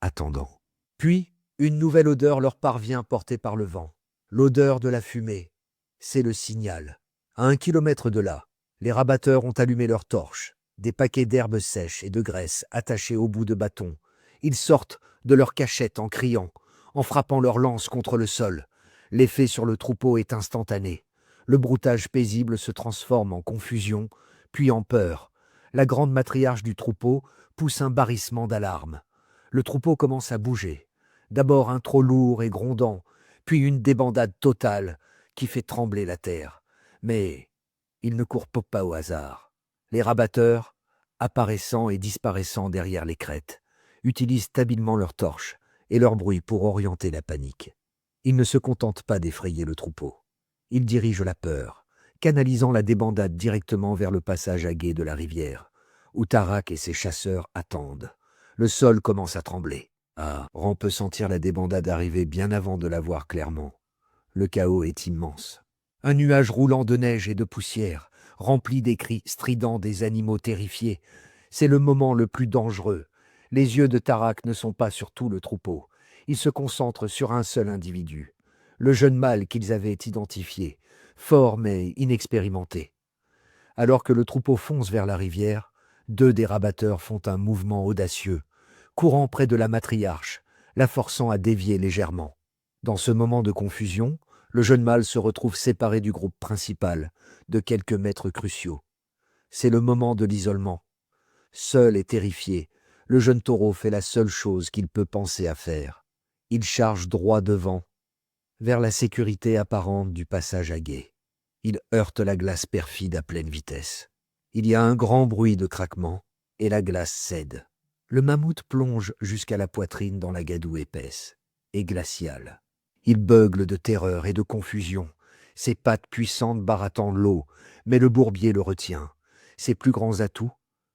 Speaker 1: attendant. Puis, une nouvelle odeur leur parvient portée par le vent, l'odeur de la fumée. C'est le signal. À 1 kilomètre de là, les rabatteurs ont allumé leurs torches, des paquets d'herbes sèches et de graisse attachés au bout de bâtons. Ils sortent de leur cachette en criant, en frappant leurs lances contre le sol. L'effet sur le troupeau est instantané. Le broutage paisible se transforme en confusion, puis en peur. La grande matriarche du troupeau pousse un barrissement d'alarme. Le troupeau commence à bouger. D'abord un trot lourd et grondant, puis une débandade totale qui fait trembler la terre. Mais ils ne courent pas au hasard. Les rabatteurs, apparaissant et disparaissant derrière les crêtes, utilisent habilement leurs torches et leur bruit pour orienter la panique. Ils ne se contentent pas d'effrayer le troupeau. Ils dirigent la peur, canalisant la débandade directement vers le passage à gué de la rivière, où Tarak et ses chasseurs attendent. Le sol commence à trembler. Ran peut sentir la débandade arriver bien avant de la voir clairement. Le chaos est immense. Un nuage roulant de neige et de poussière, rempli des cris stridents des animaux terrifiés. C'est le moment le plus dangereux. Les yeux de Tarak ne sont pas sur tout le troupeau. Ils se concentrent sur un seul individu, le jeune mâle qu'ils avaient identifié, fort mais inexpérimenté. Alors que le troupeau fonce vers la rivière, 2 des rabatteurs font un mouvement audacieux, courant près de la matriarche, la forçant à dévier légèrement. Dans ce moment de confusion, le jeune mâle se retrouve séparé du groupe principal, de quelques mètres cruciaux. C'est le moment de l'isolement. Seul et terrifié, le jeune taureau fait la seule chose qu'il peut penser à faire. Il charge droit devant, vers la sécurité apparente du passage à gué. Il heurte la glace perfide à pleine vitesse. Il y a un grand bruit de craquement, et la glace cède. Le mammouth plonge jusqu'à la poitrine dans la gadoue épaisse et glaciale. Il beugle de terreur et de confusion, ses pattes puissantes barattant l'eau, mais le bourbier le retient. Ses plus grands atouts,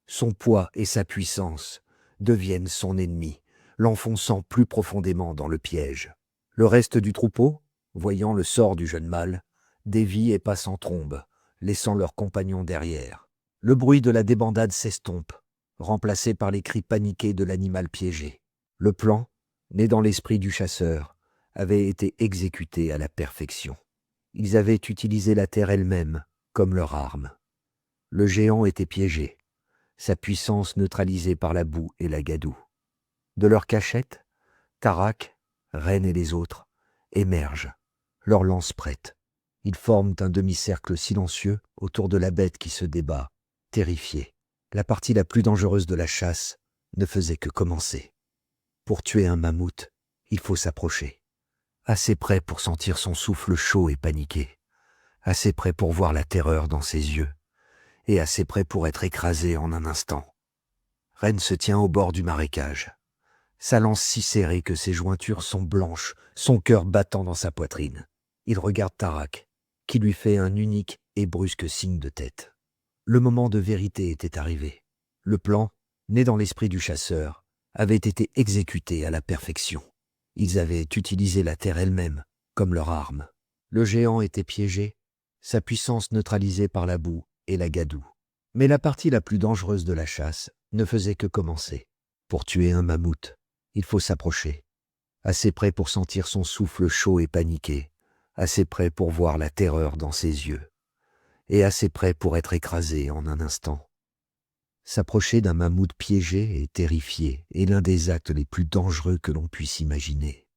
Speaker 1: son poids et sa puissance, deviennent son ennemi, l'enfonçant plus profondément dans le piège. Le reste du troupeau, voyant le sort du jeune mâle, dévie et passe en trombe, laissant leurs compagnons derrière. Le bruit de la débandade s'estompe, remplacé par les cris paniqués de l'animal piégé. Le plan, né dans l'esprit du chasseur, avait été exécuté à la perfection. Ils avaient utilisé la terre elle-même comme leur arme. Le géant était piégé, sa puissance neutralisée par la boue et la gadoue. De leur cachette, Tarak, Ren et les autres émergent, leurs lances prêtes. Ils forment un demi-cercle silencieux autour de la bête qui se débat, terrifiée. La partie la plus dangereuse de la chasse ne faisait que commencer. Pour tuer un mammouth, il faut s'approcher. Assez près pour sentir son souffle chaud et paniqué. Assez près pour voir la terreur dans ses yeux. Et assez près pour être écrasé en un instant. Ren se tient au bord du marécage. Sa lance si serrée que ses jointures sont blanches, son cœur battant dans sa poitrine. Il regarde Tarak, qui lui fait un unique et brusque signe de tête. Le moment de vérité était arrivé. Le plan, né dans l'esprit du chasseur, avait été exécuté à la perfection. Ils avaient utilisé la terre elle-même comme leur arme. Le géant était piégé, sa puissance neutralisée par la boue et la gadoue. Mais la partie la plus dangereuse de la chasse ne faisait que commencer. Pour tuer un mammouth, il faut s'approcher. Assez près pour sentir son souffle chaud et paniqué, assez près pour voir la terreur dans ses yeux, et assez près pour être écrasé en un instant. S'approcher d'un mammouth piégé et terrifié est l'un des actes les plus dangereux que l'on puisse imaginer.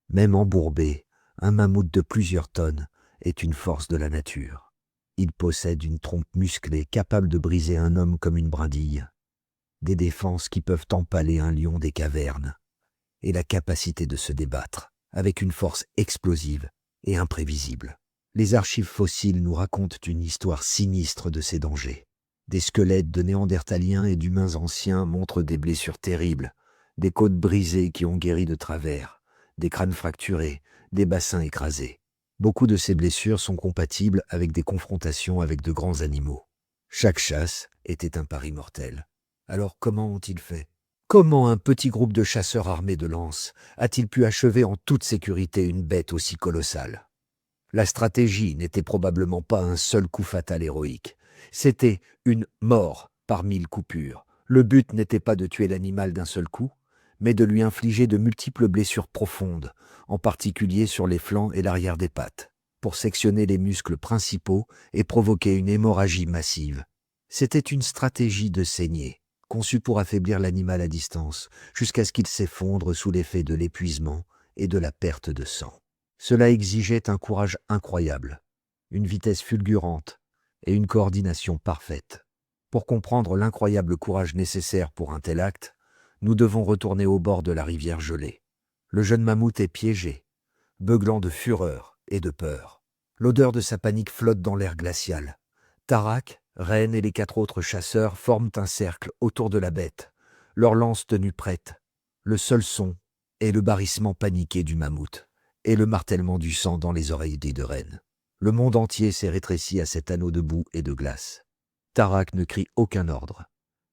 Speaker 1: Même embourbé, un mammouth de plusieurs tonnes est une force de la nature. Il possède une trompe musclée capable de briser un homme comme une brindille, des défenses qui peuvent empaler un lion des cavernes, et la capacité de se débattre avec une force explosive et imprévisible. Les archives fossiles nous racontent une histoire sinistre de ces dangers. Des squelettes de néandertaliens et d'humains anciens montrent des blessures terribles, des côtes brisées qui ont guéri de travers, des crânes fracturés, des bassins écrasés. Beaucoup de ces blessures sont compatibles avec des confrontations avec de grands animaux. Chaque chasse était un pari mortel. Alors comment ont-ils fait? Comment un petit groupe de chasseurs armés de lances a-t-il pu achever en toute sécurité une bête aussi colossale? La stratégie n'était probablement pas un seul coup fatal héroïque. C'était une mort par 1000 coupures. Le but n'était pas de tuer l'animal d'un seul coup, mais de lui infliger de multiples blessures profondes, en particulier sur les flancs et l'arrière des pattes, pour sectionner les muscles principaux et provoquer une hémorragie massive. C'était une stratégie de saignée, conçue pour affaiblir l'animal à distance, jusqu'à ce qu'il s'effondre sous l'effet de l'épuisement et de la perte de sang. Cela exigeait un courage incroyable, une vitesse fulgurante et une coordination parfaite. Pour comprendre l'incroyable courage nécessaire pour un tel acte, nous devons retourner au bord de la rivière gelée. Le jeune mammouth est piégé, beuglant de fureur et de peur. L'odeur de sa panique flotte dans l'air glacial. Tarak, Ren et les 4 autres chasseurs forment un cercle autour de la bête, leurs lances tenues prêtes. Le seul son est le barrissement paniqué du mammouth et le martèlement du sang dans les oreilles des 2 rennes. Le monde entier s'est rétréci à cet anneau de boue et de glace. Tarak ne crie aucun ordre.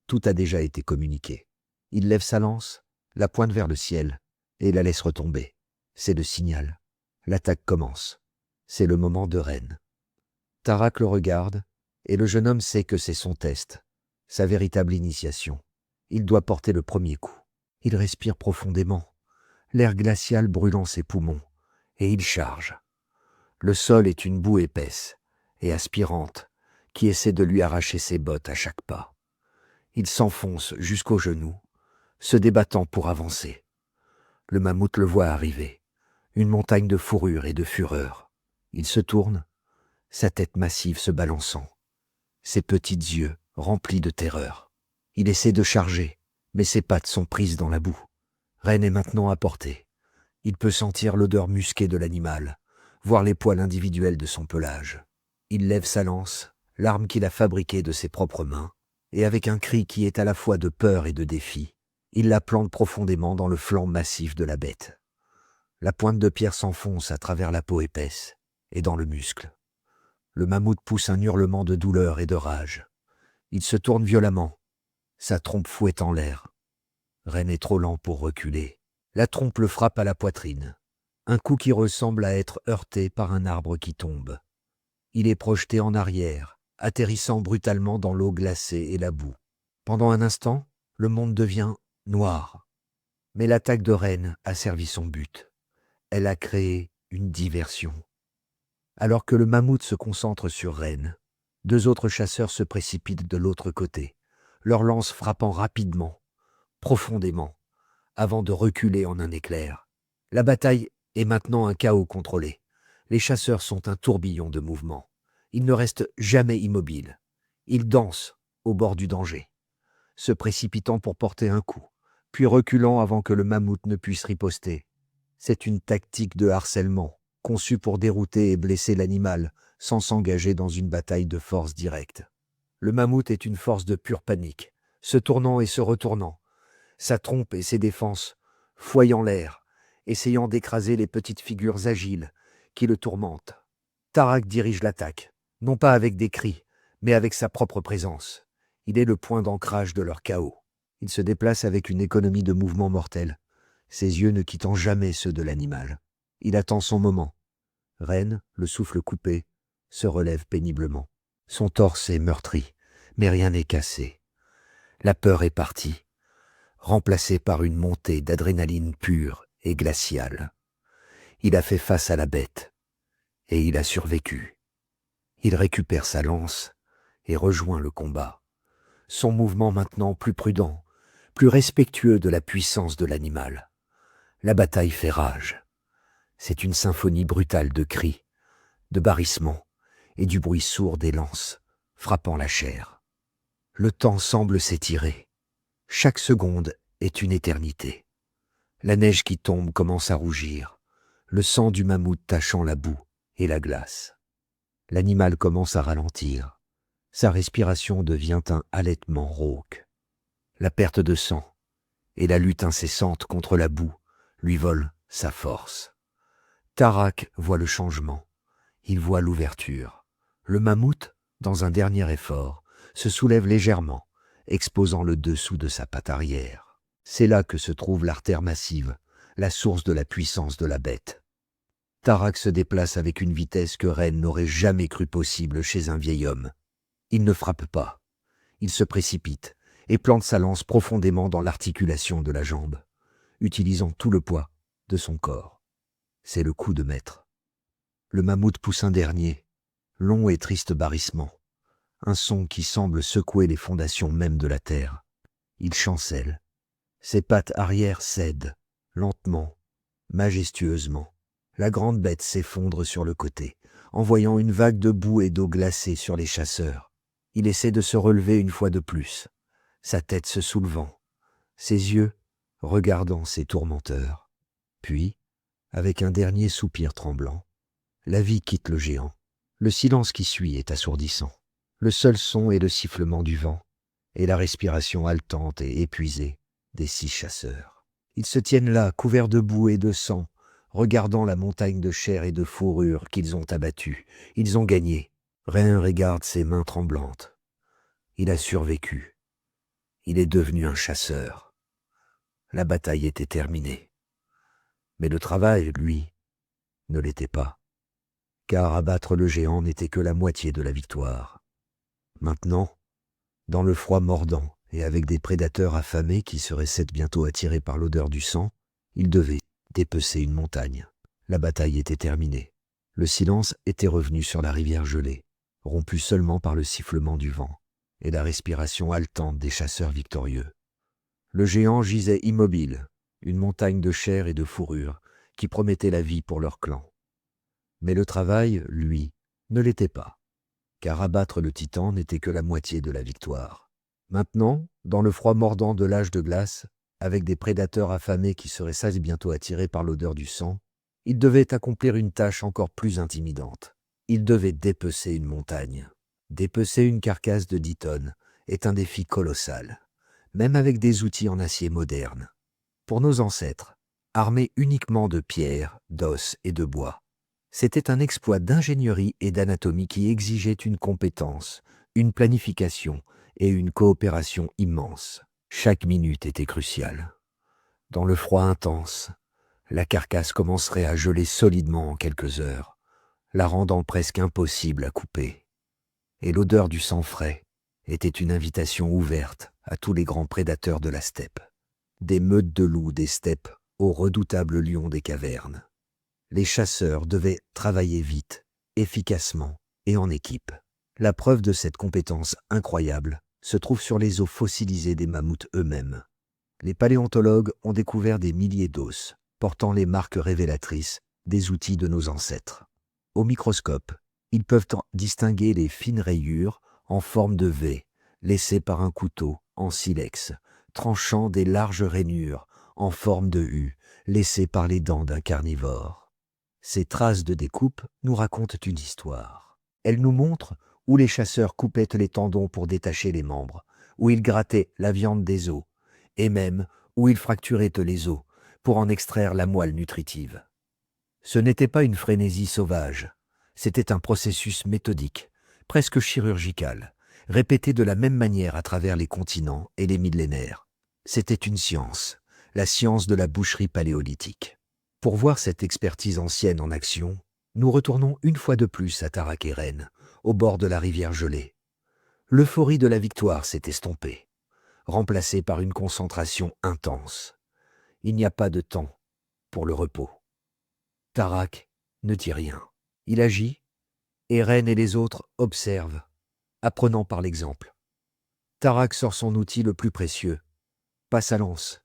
Speaker 1: Tout a déjà été communiqué. Il lève sa lance, la pointe vers le ciel, et la laisse retomber. C'est le signal. L'attaque commence. C'est le moment de Ren. Tarak le regarde, et le jeune homme sait que c'est son test, sa véritable initiation. Il doit porter le premier coup. Il respire profondément, l'air glacial brûlant ses poumons, et il charge. Le sol est une boue épaisse et aspirante qui essaie de lui arracher ses bottes à chaque pas. Il s'enfonce jusqu'aux genoux, se débattant pour avancer. Le mammouth le voit arriver, une montagne de fourrure et de fureur. Il se tourne, sa tête massive se balançant, ses petits yeux remplis de terreur. Il essaie de charger, mais ses pattes sont prises dans la boue. Ren est maintenant à portée. Il peut sentir l'odeur musquée de l'animal, voir les poils individuels de son pelage. Il lève sa lance, l'arme qu'il a fabriquée de ses propres mains, et avec un cri qui est à la fois de peur et de défi, il la plante profondément dans le flanc massif de la bête. La pointe de pierre s'enfonce à travers la peau épaisse et dans le muscle. Le mammouth pousse un hurlement de douleur et de rage. Il se tourne violemment, sa trompe fouette en l'air. Ren est trop lent pour reculer. La trompe le frappe à la poitrine. Un coup qui ressemble à être heurté par un arbre qui tombe. Il est projeté en arrière, atterrissant brutalement dans l'eau glacée et la boue. Pendant un instant, le monde devient noir. Mais l'attaque de Ren a servi son but. Elle a créé une diversion. Alors que le mammouth se concentre sur Ren, 2 autres chasseurs se précipitent de l'autre côté, leurs lances frappant rapidement, profondément, avant de reculer en un éclair. La bataille est maintenant un chaos contrôlé. Les chasseurs sont un tourbillon de mouvements. Ils ne restent jamais immobiles. Ils dansent au bord du danger, se précipitant pour porter un coup, puis reculant avant que le mammouth ne puisse riposter. C'est une tactique de harcèlement, conçue pour dérouter et blesser l'animal, sans s'engager dans une bataille de force directe. Le mammouth est une force de pure panique, se tournant et se retournant, sa trompe et ses défenses foyant l'air, essayant d'écraser les petites figures agiles qui le tourmentent. Tarak dirige l'attaque, non pas avec des cris, mais avec sa propre présence. Il est le point d'ancrage de leur chaos. Il se déplace avec une économie de mouvement mortel, ses yeux ne quittant jamais ceux de l'animal. Il attend son moment. Ren, le souffle coupé, se relève péniblement. Son torse est meurtri, mais rien n'est cassé. La peur est partie, remplacée par une montée d'adrénaline pure et glaciale. Il a fait face à la bête, et il a survécu. Il récupère sa lance et rejoint le combat. Son mouvement maintenant plus prudent, plus respectueux de la puissance de l'animal. La bataille fait rage. C'est une symphonie brutale de cris, de barrissements et du bruit sourd des lances frappant la chair. Le temps semble s'étirer. Chaque seconde est une éternité. La neige qui tombe commence à rougir, le sang du mammouth tachant la boue et la glace. L'animal commence à ralentir. Sa respiration devient un halètement rauque. La perte de sang et la lutte incessante contre la boue lui volent sa force. Tarak voit le changement. Il voit l'ouverture. Le mammouth, dans un dernier effort, se soulève légèrement exposant le dessous de sa patte arrière. C'est là que se trouve l'artère massive, la source de la puissance de la bête. Tarak se déplace avec une vitesse que Ren n'aurait jamais cru possible chez un vieil homme. Il ne frappe pas. Il se précipite et plante sa lance profondément dans l'articulation de la jambe, utilisant tout le poids de son corps. C'est le coup de maître. Le mammouth pousse un dernier, long et triste barrissement, un son qui semble secouer les fondations mêmes de la terre. Il chancelle. Ses pattes arrière cèdent, lentement, majestueusement. La grande bête s'effondre sur le côté, envoyant une vague de boue et d'eau glacée sur les chasseurs. Il essaie de se relever une fois de plus, sa tête se soulevant, ses yeux regardant ses tourmenteurs. Puis, avec un dernier soupir tremblant, la vie quitte le géant. Le silence qui suit est assourdissant. Le seul son est le sifflement du vent et la respiration haletante et épuisée des 6 chasseurs. Ils se tiennent là, couverts de boue et de sang, regardant la montagne de chair et de fourrure qu'ils ont abattue. Ils ont gagné. Ren regarde ses mains tremblantes. Il a survécu. Il est devenu un chasseur. La bataille était terminée. Mais le travail, lui, ne l'était pas. Car abattre le géant n'était que la moitié de la victoire. Maintenant, dans le froid mordant et avec des prédateurs affamés qui seraient bientôt attirés par l'odeur du sang, il devait dépecer une montagne. La bataille était terminée. Le silence était revenu sur la rivière gelée, rompu seulement par le sifflement du vent et la respiration haletante des chasseurs victorieux. Le géant gisait immobile, une montagne de chair et de fourrure qui promettait la vie pour leur clan. Mais le travail, lui, ne l'était pas, car abattre le titan n'était que la moitié de la victoire. Maintenant, dans le froid mordant de l'âge de glace, avec des prédateurs affamés qui seraient bientôt attirés par l'odeur du sang, il devait accomplir une tâche encore plus intimidante. Il devait dépecer une montagne. Dépecer une carcasse de 10 tonnes est un défi colossal, même avec des outils en acier moderne. Pour nos ancêtres, armés uniquement de pierres, d'os et de bois, c'était un exploit d'ingénierie et d'anatomie qui exigeait une compétence, une planification et une coopération immense. Chaque minute était cruciale. Dans le froid intense, la carcasse commencerait à geler solidement en quelques heures, la rendant presque impossible à couper. Et l'odeur du sang frais était une invitation ouverte à tous les grands prédateurs de la steppe, des meutes de loups des steppes aux redoutables lions des cavernes. Les chasseurs devaient travailler vite, efficacement et en équipe. La preuve de cette compétence incroyable se trouve sur les os fossilisés des mammouths eux-mêmes. Les paléontologues ont découvert des milliers d'os, portant les marques révélatrices des outils de nos ancêtres. Au microscope, ils peuvent distinguer les fines rayures en forme de V, laissées par un couteau en silex, tranchant des larges rainures en forme de U, laissées par les dents d'un carnivore. Ces traces de découpe nous racontent une histoire. Elles nous montrent où les chasseurs coupaient les tendons pour détacher les membres, où ils grattaient la viande des os, et même où ils fracturaient les os pour en extraire la moelle nutritive. Ce n'était pas une frénésie sauvage, c'était un processus méthodique, presque chirurgical, répété de la même manière à travers les continents et les millénaires. C'était une science, la science de la boucherie paléolithique. Pour voir cette expertise ancienne en action, nous retournons une fois de plus à Tarak et Ren, au bord de la rivière gelée. L'euphorie de la victoire s'est estompée, remplacée par une concentration intense. Il n'y a pas de temps pour le repos. Tarak ne dit rien. Il agit, et Ren et les autres observent, apprenant par l'exemple. Tarak sort son outil le plus précieux, pas sa lance,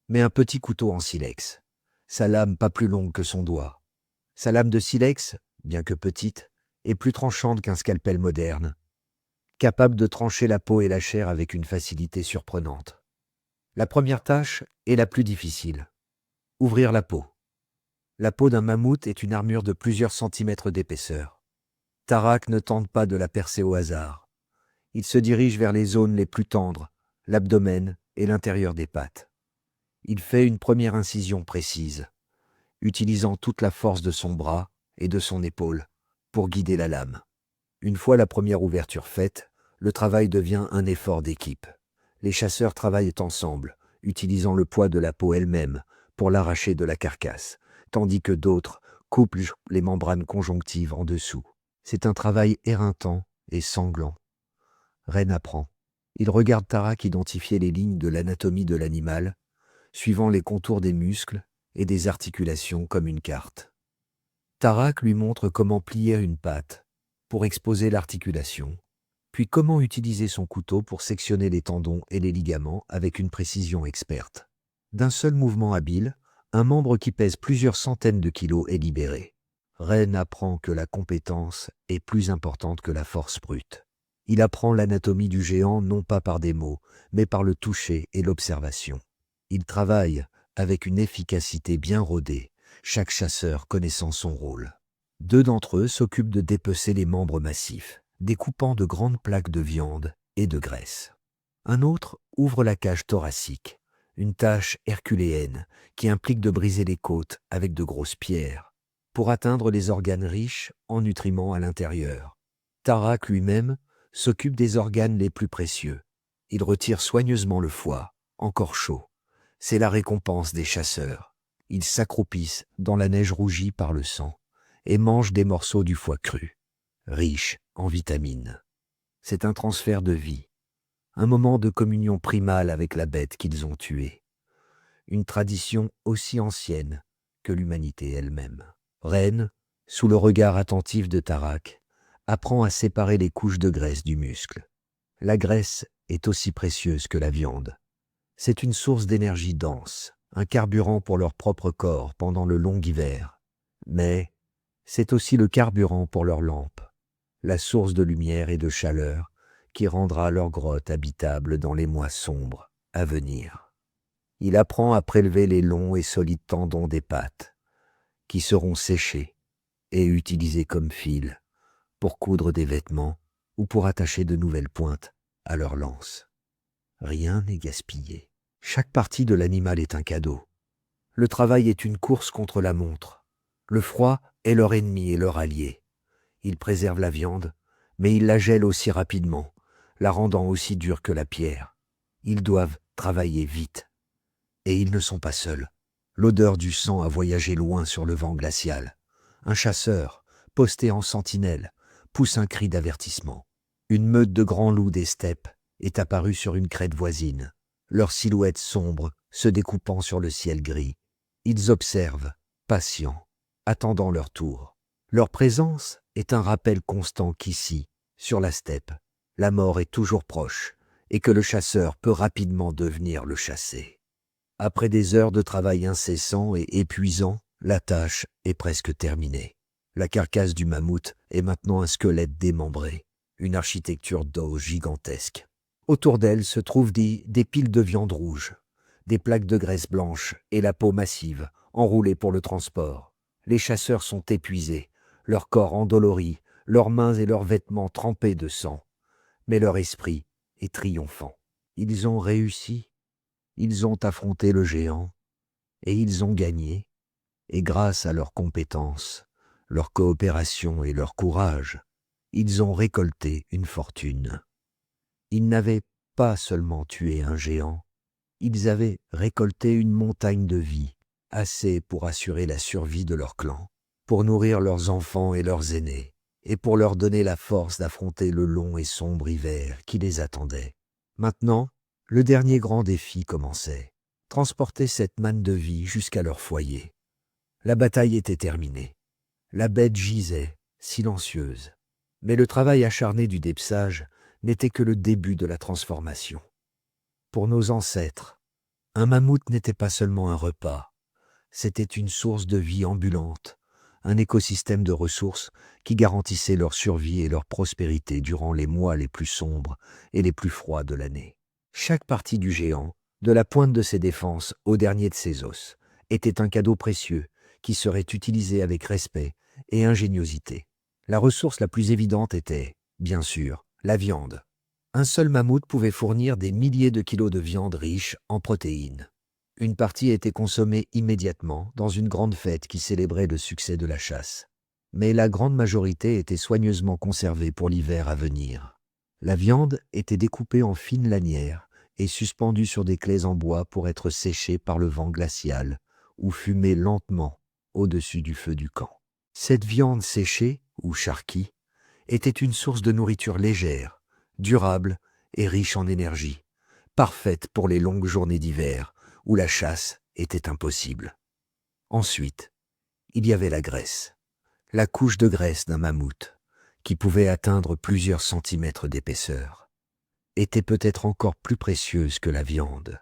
Speaker 1: mais un petit couteau en silex, sa lame pas plus longue que son doigt. Sa lame de silex, bien que petite, est plus tranchante qu'un scalpel moderne, capable de trancher la peau et la chair avec une facilité surprenante. La première tâche est la plus difficile. Ouvrir la peau. La peau d'un mammouth est une armure de plusieurs centimètres d'épaisseur. Tarak ne tente pas de la percer au hasard. Il se dirige vers les zones les plus tendres, l'abdomen et l'intérieur des pattes. Il fait une première incision précise, utilisant toute la force de son bras et de son épaule pour guider la lame. Une fois la première ouverture faite, le travail devient un effort d'équipe. Les chasseurs travaillent ensemble, utilisant le poids de la peau elle-même pour l'arracher de la carcasse, tandis que d'autres coupent les membranes conjonctives en dessous. C'est un travail éreintant et sanglant. Ren apprend. Il regarde Tarak identifier les lignes de l'anatomie de l'animal, suivant les contours des muscles et des articulations comme une carte. Tarak lui montre comment plier une patte pour exposer l'articulation, puis comment utiliser son couteau pour sectionner les tendons et les ligaments avec une précision experte. D'un seul mouvement habile, un membre qui pèse plusieurs centaines de kilos est libéré. Ren apprend que la compétence est plus importante que la force brute. Il apprend l'anatomie du géant non pas par des mots, mais par le toucher et l'observation. Il travaille avec une efficacité bien rodée, chaque chasseur connaissant son rôle. Deux d'entre eux s'occupent de dépecer les membres massifs, découpant de grandes plaques de viande et de graisse. Un autre ouvre la cage thoracique, une tâche herculéenne qui implique de briser les côtes avec de grosses pierres, pour atteindre les organes riches en nutriments à l'intérieur. Tarak lui-même s'occupe des organes les plus précieux. Il retire soigneusement le foie, encore chaud. C'est la récompense des chasseurs. Ils s'accroupissent dans la neige rougie par le sang et mangent des morceaux du foie cru, riche en vitamines. C'est un transfert de vie, un moment de communion primale avec la bête qu'ils ont tuée. Une tradition aussi ancienne que l'humanité elle-même. Ren, sous le regard attentif de Tarak, apprend à séparer les couches de graisse du muscle. La graisse est aussi précieuse que la viande. C'est une source d'énergie dense, un carburant pour leur propre corps pendant le long hiver. Mais c'est aussi le carburant pour leurs lampes, la source de lumière et de chaleur qui rendra leur grotte habitable dans les mois sombres à venir. Il apprend à prélever les longs et solides tendons des pattes, qui seront séchés et utilisés comme fils pour coudre des vêtements ou pour attacher de nouvelles pointes à leurs lances. Rien n'est gaspillé. Chaque partie de l'animal est un cadeau. Le travail est une course contre la montre. Le froid est leur ennemi et leur allié. Ils préservent la viande, mais ils la gèlent aussi rapidement, la rendant aussi dure que la pierre. Ils doivent travailler vite. Et ils ne sont pas seuls. L'odeur du sang a voyagé loin sur le vent glacial. Un chasseur, posté en sentinelle, pousse un cri d'avertissement. Une meute de grands loups des steppes est apparue sur une crête voisine, leurs silhouettes sombres se découpant sur le ciel gris. Ils observent, patients, attendant leur tour. Leur présence est un rappel constant qu'ici, sur la steppe, la mort est toujours proche et que le chasseur peut rapidement devenir le chassé. Après des heures de travail incessant et épuisant, la tâche est presque terminée. La carcasse du mammouth est maintenant un squelette démembré, une architecture d'os gigantesque. Autour d'elle se trouvent des piles de viande rouge, des plaques de graisse blanche et la peau massive, enroulée pour le transport. Les chasseurs sont épuisés, leur corps endolori, leurs mains et leurs vêtements trempés de sang. Mais leur esprit est triomphant. Ils ont réussi. Ils ont affronté le géant et ils ont gagné. Et grâce à leurs compétences, leur coopération et leur courage, ils ont récolté une fortune. Ils n'avaient pas seulement tué un géant, ils avaient récolté une montagne de vie, assez pour assurer la survie de leur clan, pour nourrir leurs enfants et leurs aînés, et pour leur donner la force d'affronter le long et sombre hiver qui les attendait. Maintenant, le dernier grand défi commençait, transporter cette manne de vie jusqu'à leur foyer. La bataille était terminée. La bête gisait, silencieuse. Mais le travail acharné du dépeçage n'était que le début de la transformation. Pour nos ancêtres, un mammouth n'était pas seulement un repas, c'était une source de vie ambulante, un écosystème de ressources qui garantissait leur survie et leur prospérité durant les mois les plus sombres et les plus froids de l'année. Chaque partie du géant, de la pointe de ses défenses au dernier de ses os, était un cadeau précieux qui serait utilisé avec respect et ingéniosité. La ressource la plus évidente était, bien sûr, la viande. Un seul mammouth pouvait fournir des milliers de kilos de viande riche en protéines. Une partie était consommée immédiatement dans une grande fête qui célébrait le succès de la chasse. Mais la grande majorité était soigneusement conservée pour l'hiver à venir. La viande était découpée en fines lanières et suspendus sur des claies en bois pour être séchés par le vent glacial ou fumés lentement au-dessus du feu du camp. Cette viande séchée, ou charqui, était une source de nourriture légère, durable et riche en énergie, parfaite pour les longues journées d'hiver où la chasse était impossible. Ensuite, il y avait la graisse, la couche de graisse d'un mammouth, qui pouvait atteindre plusieurs centimètres d'épaisseur, était peut-être encore plus précieuse que la viande.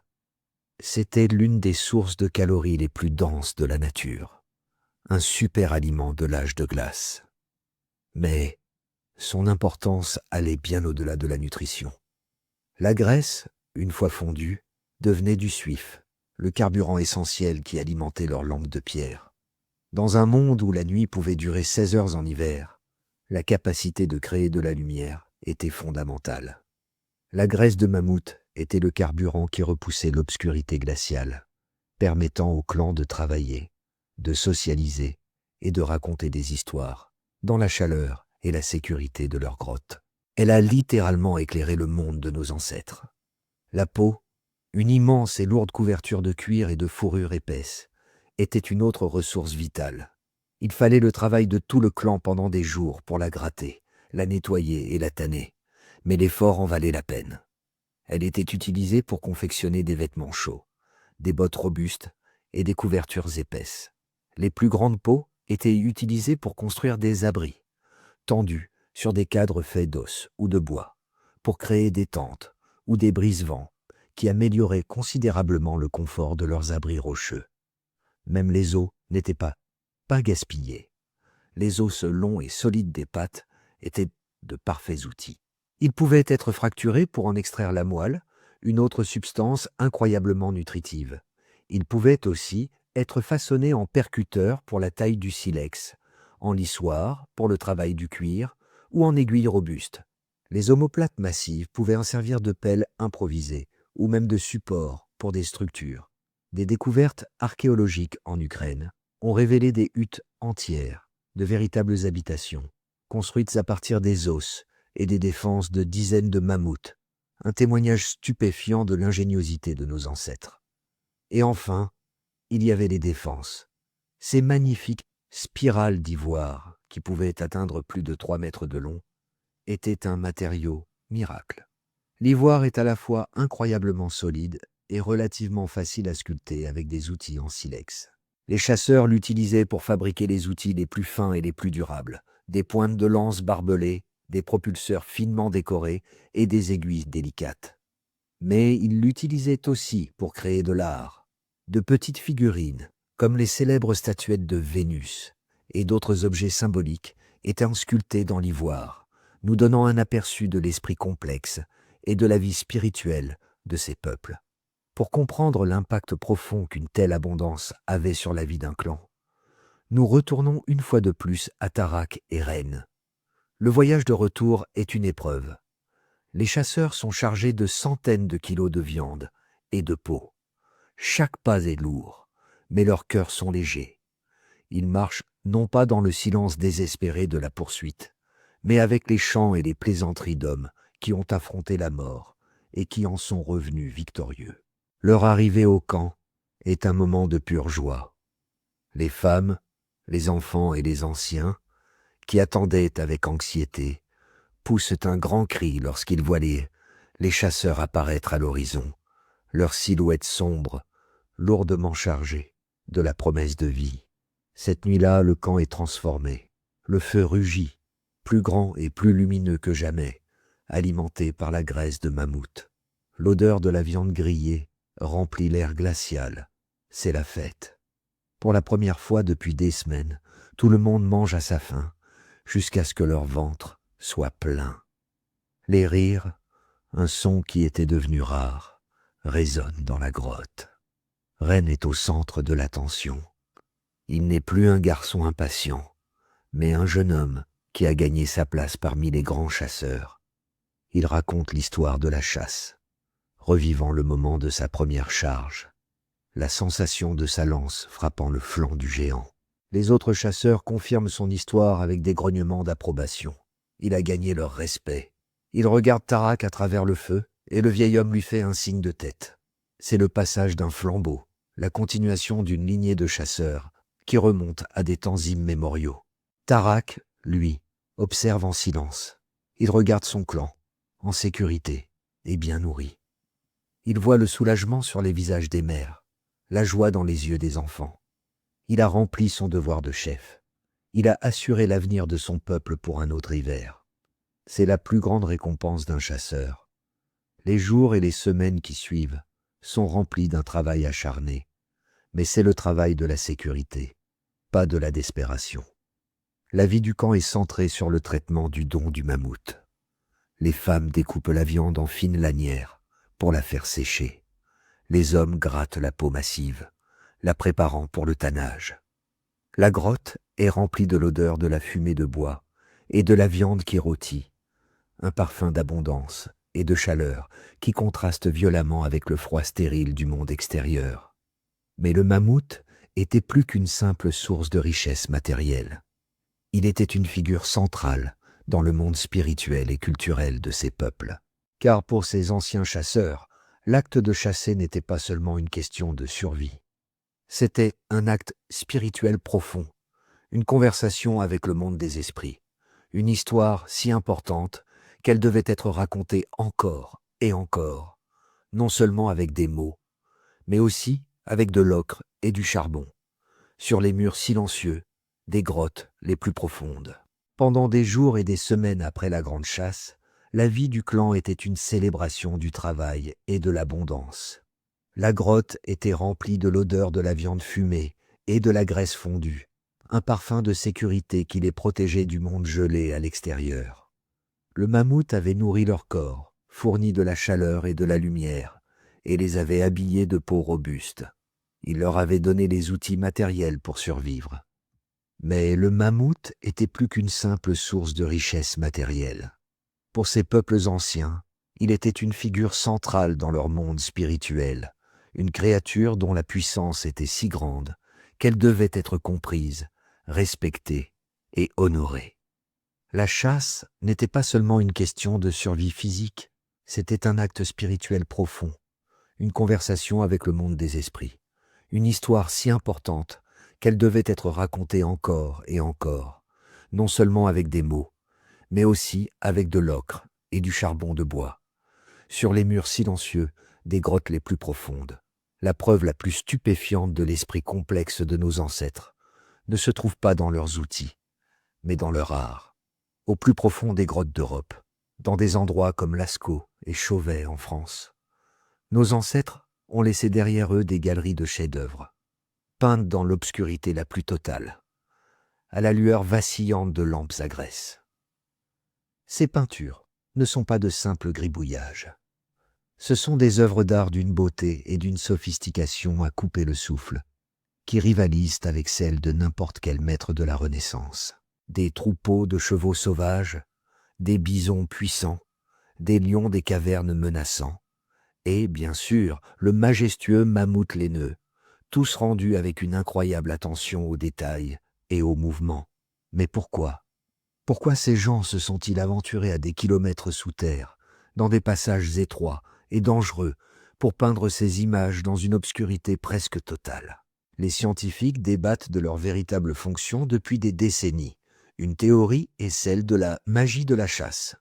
Speaker 1: C'était l'une des sources de calories les plus denses de la nature, un super aliment de l'âge de glace. Mais son importance allait bien au-delà de la nutrition. La graisse, une fois fondue, devenait du suif, le carburant essentiel qui alimentait leurs lampes de pierre. Dans un monde où la nuit pouvait durer 16 heures en hiver, la capacité de créer de la lumière était fondamentale. La graisse de mammouth était le carburant qui repoussait l'obscurité glaciale, permettant aux clans de travailler, de socialiser et de raconter des histoires, dans la chaleur et la sécurité de leur grotte. Elle a littéralement éclairé le monde de nos ancêtres. La peau, une immense et lourde couverture de cuir et de fourrure épaisse, était une autre ressource vitale. Il fallait le travail de tout le clan pendant des jours pour la gratter, la nettoyer et la tanner, mais l'effort en valait la peine. Elle était utilisée pour confectionner des vêtements chauds, des bottes robustes et des couvertures épaisses. Les plus grandes peaux étaient utilisées pour construire des abris, tendus sur des cadres faits d'os ou de bois, pour créer des tentes ou des brise-vents qui amélioraient considérablement le confort de leurs abris rocheux. Même les os n'étaient pas gaspillés. Les os longs et solides des pattes étaient de parfaits outils. Ils pouvaient être fracturés pour en extraire la moelle, une autre substance incroyablement nutritive. Ils pouvaient aussi être façonnés en percuteurs pour la taille du silex, en lissoirs pour le travail du cuir ou en aiguilles robustes. Les omoplates massives pouvaient en servir de pelles improvisées ou même de support pour des structures. Des découvertes archéologiques en Ukraine ont révélé des huttes entières, de véritables habitations, construites à partir des os et des défenses de dizaines de mammouths, un témoignage stupéfiant de l'ingéniosité de nos ancêtres. Et enfin, il y avait les défenses, ces magnifiques spirales d'ivoire qui pouvaient atteindre plus de 3 mètres de long, étaient un matériau miracle. L'ivoire est à la fois incroyablement solide et relativement facile à sculpter avec des outils en silex. Les chasseurs l'utilisaient pour fabriquer les outils les plus fins et les plus durables, des pointes de lance barbelées, des propulseurs finement décorés et des aiguilles délicates. Mais ils l'utilisaient aussi pour créer de l'art, de petites figurines, comme les célèbres statuettes de Vénus, et d'autres objets symboliques étaient sculptés dans l'ivoire, nous donnant un aperçu de l'esprit complexe et de la vie spirituelle de ces peuples. Pour comprendre l'impact profond qu'une telle abondance avait sur la vie d'un clan, nous retournons une fois de plus à Tarak et Rennes. Le voyage de retour est une épreuve. Les chasseurs sont chargés de centaines de kilos de viande et de peau. Chaque pas est lourd, mais leurs cœurs sont légers. Ils marchent non pas dans le silence désespéré de la poursuite, mais avec les chants et les plaisanteries d'hommes qui ont affronté la mort et qui en sont revenus victorieux. Leur arrivée au camp est un moment de pure joie. Les femmes, les enfants et les anciens, qui attendaient avec anxiété, poussent un grand cri lorsqu'ils voient les chasseurs apparaître à l'horizon, leurs silhouettes sombres, lourdement chargées de la promesse de vie. Cette nuit-là, le camp est transformé. Le feu rugit, plus grand et plus lumineux que jamais, alimenté par la graisse de mammouth. L'odeur de la viande grillée remplit l'air glacial. C'est la fête. Pour la première fois depuis des semaines, tout le monde mange à sa faim, jusqu'à ce que leur ventre soit plein. Les rires, un son qui était devenu rare, résonnent dans la grotte. Ren est au centre de l'attention. Il n'est plus un garçon impatient, mais un jeune homme qui a gagné sa place parmi les grands chasseurs. Il raconte l'histoire de la chasse, revivant le moment de sa première charge, la sensation de sa lance frappant le flanc du géant. Les autres chasseurs confirment son histoire avec des grognements d'approbation. Il a gagné leur respect. Ils regardent Tarak à travers le feu et le vieil homme lui fait un signe de tête. C'est le passage d'un flambeau, la continuation d'une lignée de chasseurs qui remonte à des temps immémoriaux. Tarak, lui, observe en silence. Il regarde son clan, en sécurité et bien nourri. Il voit le soulagement sur les visages des mères, la joie dans les yeux des enfants. Il a rempli son devoir de chef. Il a assuré l'avenir de son peuple pour un autre hiver. C'est la plus grande récompense d'un chasseur. Les jours et les semaines qui suivent sont remplis d'un travail acharné, mais c'est le travail de la sécurité, pas de la desperation. La vie du camp est centrée sur le traitement du don du mammouth. Les femmes découpent la viande en fines lanières pour la faire sécher. Les hommes grattent la peau massive, la préparant pour le tannage. La grotte est remplie de l'odeur de la fumée de bois et de la viande qui rôtit, un parfum d'abondance et de chaleur qui contraste violemment avec le froid stérile du monde extérieur. Mais le mammouth était plus qu'une simple source de richesse matérielle. Il était une figure centrale dans le monde spirituel et culturel de ces peuples. Car pour ces anciens chasseurs, l'acte de chasser n'était pas seulement une question de survie. C'était un acte spirituel profond, une conversation avec le monde des esprits, une histoire si importante qu'elle devait être racontée encore et encore, non seulement avec des mots, mais aussi avec de l'ocre et du charbon, sur les murs silencieux des grottes les plus profondes. Pendant des jours et des semaines après la grande chasse, la vie du clan était une célébration du travail et de l'abondance. La grotte était remplie de l'odeur de la viande fumée et de la graisse fondue, un parfum de sécurité qui les protégeait du monde gelé à l'extérieur. Le mammouth avait nourri leur corps, fourni de la chaleur et de la lumière, et les avait habillés de peaux robustes. Il leur avait donné les outils matériels pour survivre. Mais le mammouth était plus qu'une simple source de richesse matérielle. Pour ces peuples anciens, il était une figure centrale dans leur monde spirituel, une créature dont la puissance était si grande qu'elle devait être comprise, respectée et honorée. La chasse n'était pas seulement une question de survie physique, c'était un acte spirituel profond, une conversation avec le monde des esprits, une histoire si importante qu'elle devait être racontée encore et encore, non seulement avec des mots, mais aussi avec de l'ocre et du charbon de bois, sur les murs silencieux des grottes les plus profondes. La preuve la plus stupéfiante de l'esprit complexe de nos ancêtres ne se trouve pas dans leurs outils, mais dans leur art, au plus profond des grottes d'Europe, dans des endroits comme Lascaux et Chauvet en France. Nos ancêtres ont laissé derrière eux des galeries de chefs-d'œuvre, peintes dans l'obscurité la plus totale, à la lueur vacillante de lampes à graisse. Ces peintures ne sont pas de simples gribouillages. Ce sont des œuvres d'art d'une beauté et d'une sophistication à couper le souffle, qui rivalisent avec celles de n'importe quel maître de la Renaissance. Des troupeaux de chevaux sauvages, des bisons puissants, des lions des cavernes menaçants, et, bien sûr, le majestueux mammouth laineux, tous rendus avec une incroyable attention aux détails et aux mouvements. Mais pourquoi ? Pourquoi ces gens se sont-ils aventurés à des kilomètres sous terre, dans des passages étroits et dangereux, pour peindre ces images dans une obscurité presque totale ? Les scientifiques débattent de leur véritable fonction depuis des décennies. Une théorie est celle de la magie de la chasse.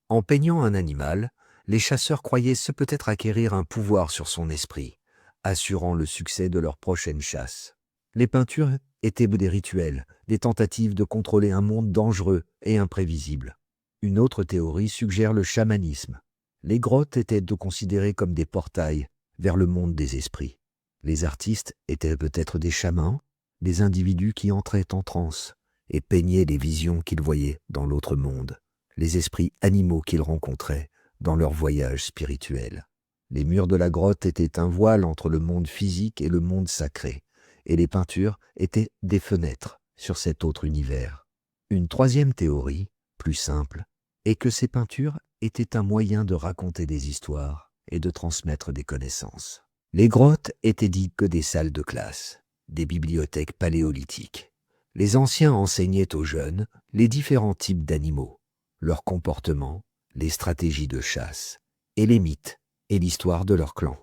Speaker 1: En peignant un animal, les chasseurs croyaient se peut-être acquérir un pouvoir sur son esprit, assurant le succès de leur prochaine chasse. Les peintures étaient des rituels, des tentatives de contrôler un monde dangereux et imprévisible. Une autre théorie suggère le chamanisme. Les grottes étaient considérées comme des portails vers le monde des esprits. Les artistes étaient peut-être des chamans, des individus qui entraient en transe et peignaient les visions qu'ils voyaient dans l'autre monde, les esprits animaux qu'ils rencontraient dans leur voyage spirituel. Les murs de la grotte étaient un voile entre le monde physique et le monde sacré, et les peintures étaient des fenêtres sur cet autre univers. Une troisième théorie, plus simple, est que ces peintures étaient un moyen de raconter des histoires et de transmettre des connaissances. Les grottes étaient dites que des salles de classe, des bibliothèques paléolithiques. Les anciens enseignaient aux jeunes les différents types d'animaux, leurs comportements, les stratégies de chasse et les mythes et l'histoire de leur clan.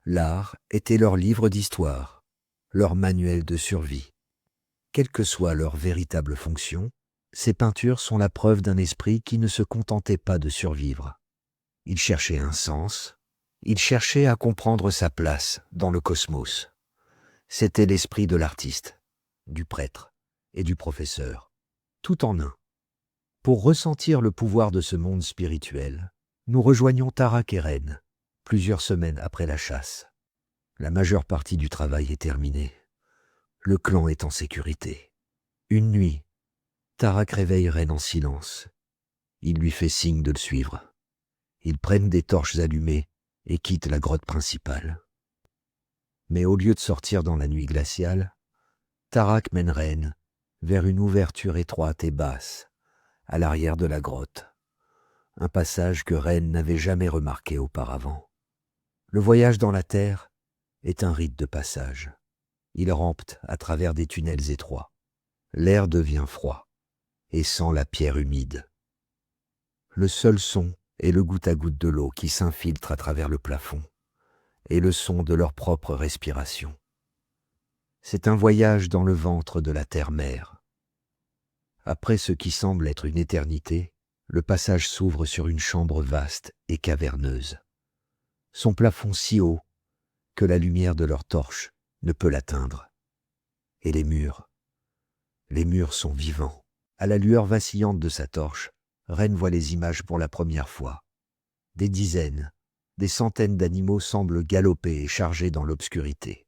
Speaker 1: L'art était leur livre d'histoire, leur manuel de survie. Quelle que soit leur véritable fonction, ces peintures sont la preuve d'un esprit qui ne se contentait pas de survivre. Il cherchait un sens, il cherchait à comprendre sa place dans le cosmos. C'était l'esprit de l'artiste, du prêtre et du professeur, tout en un. Pour ressentir le pouvoir de ce monde spirituel, nous rejoignons Tarak et Ren, plusieurs semaines après la chasse. La majeure partie du travail est terminée. Le clan est en sécurité. Une nuit, Tarak réveille Ren en silence. Il lui fait signe de le suivre. Ils prennent des torches allumées et quittent la grotte principale. Mais au lieu de sortir dans la nuit glaciale, Tarak mène Ren vers une ouverture étroite et basse, à l'arrière de la grotte. Un passage que Ren n'avait jamais remarqué auparavant. Le voyage dans la terre est un rite de passage. Il rampe à travers des tunnels étroits. L'air devient froid et sent la pierre humide. Le seul son est le goutte à goutte de l'eau qui s'infiltre à travers le plafond et le son de leur propre respiration. C'est un voyage dans le ventre de la terre-mère. Après ce qui semble être une éternité, le passage s'ouvre sur une chambre vaste et caverneuse. Son plafond si haut que la lumière de leur torche ne peut l'atteindre. Et les murs sont vivants. À la lueur vacillante de sa torche, Ren voit les images pour la première fois. Des dizaines, des centaines d'animaux semblent galoper et charger dans l'obscurité.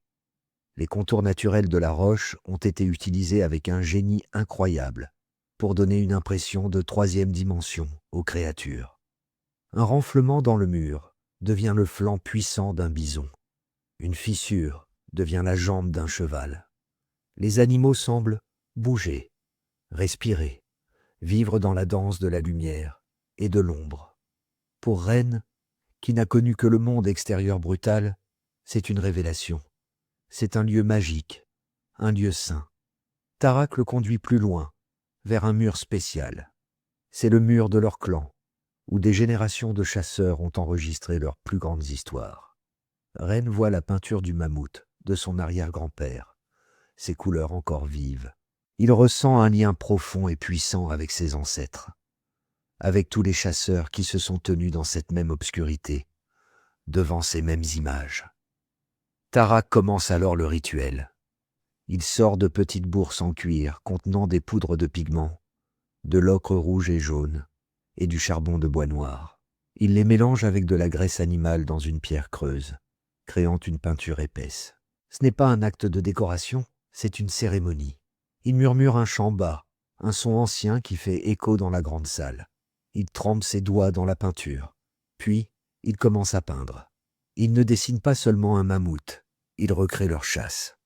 Speaker 1: Les contours naturels de la roche ont été utilisés avec un génie incroyable pour donner une impression de troisième dimension aux créatures. Un renflement dans le mur devient le flanc puissant d'un bison. Une fissure devient la jambe d'un cheval. Les animaux semblent bouger, respirer, vivre dans la danse de la lumière et de l'ombre. Pour Ren, qui n'a connu que le monde extérieur brutal, c'est une révélation. C'est un lieu magique, un lieu saint. Tarak le conduit plus loin, vers un mur spécial. C'est le mur de leur clan, où des générations de chasseurs ont enregistré leurs plus grandes histoires. Ren voit la peinture du mammouth de son arrière-grand-père, ses couleurs encore vives. Il ressent un lien profond et puissant avec ses ancêtres, avec tous les chasseurs qui se sont tenus dans cette même obscurité, devant ces mêmes images. Tarak commence alors le rituel. Il sort de petites bourses en cuir contenant des poudres de pigments, de l'ocre rouge et jaune et du charbon de bois noir. Il les mélange avec de la graisse animale dans une pierre creuse, créant une peinture épaisse. Ce n'est pas un acte de décoration, c'est une cérémonie. Il murmure un chant bas, un son ancien qui fait écho dans la grande salle. Il trempe ses doigts dans la peinture, puis il commence à peindre. Il ne dessine pas seulement un mammouth, il recrée leur chasse.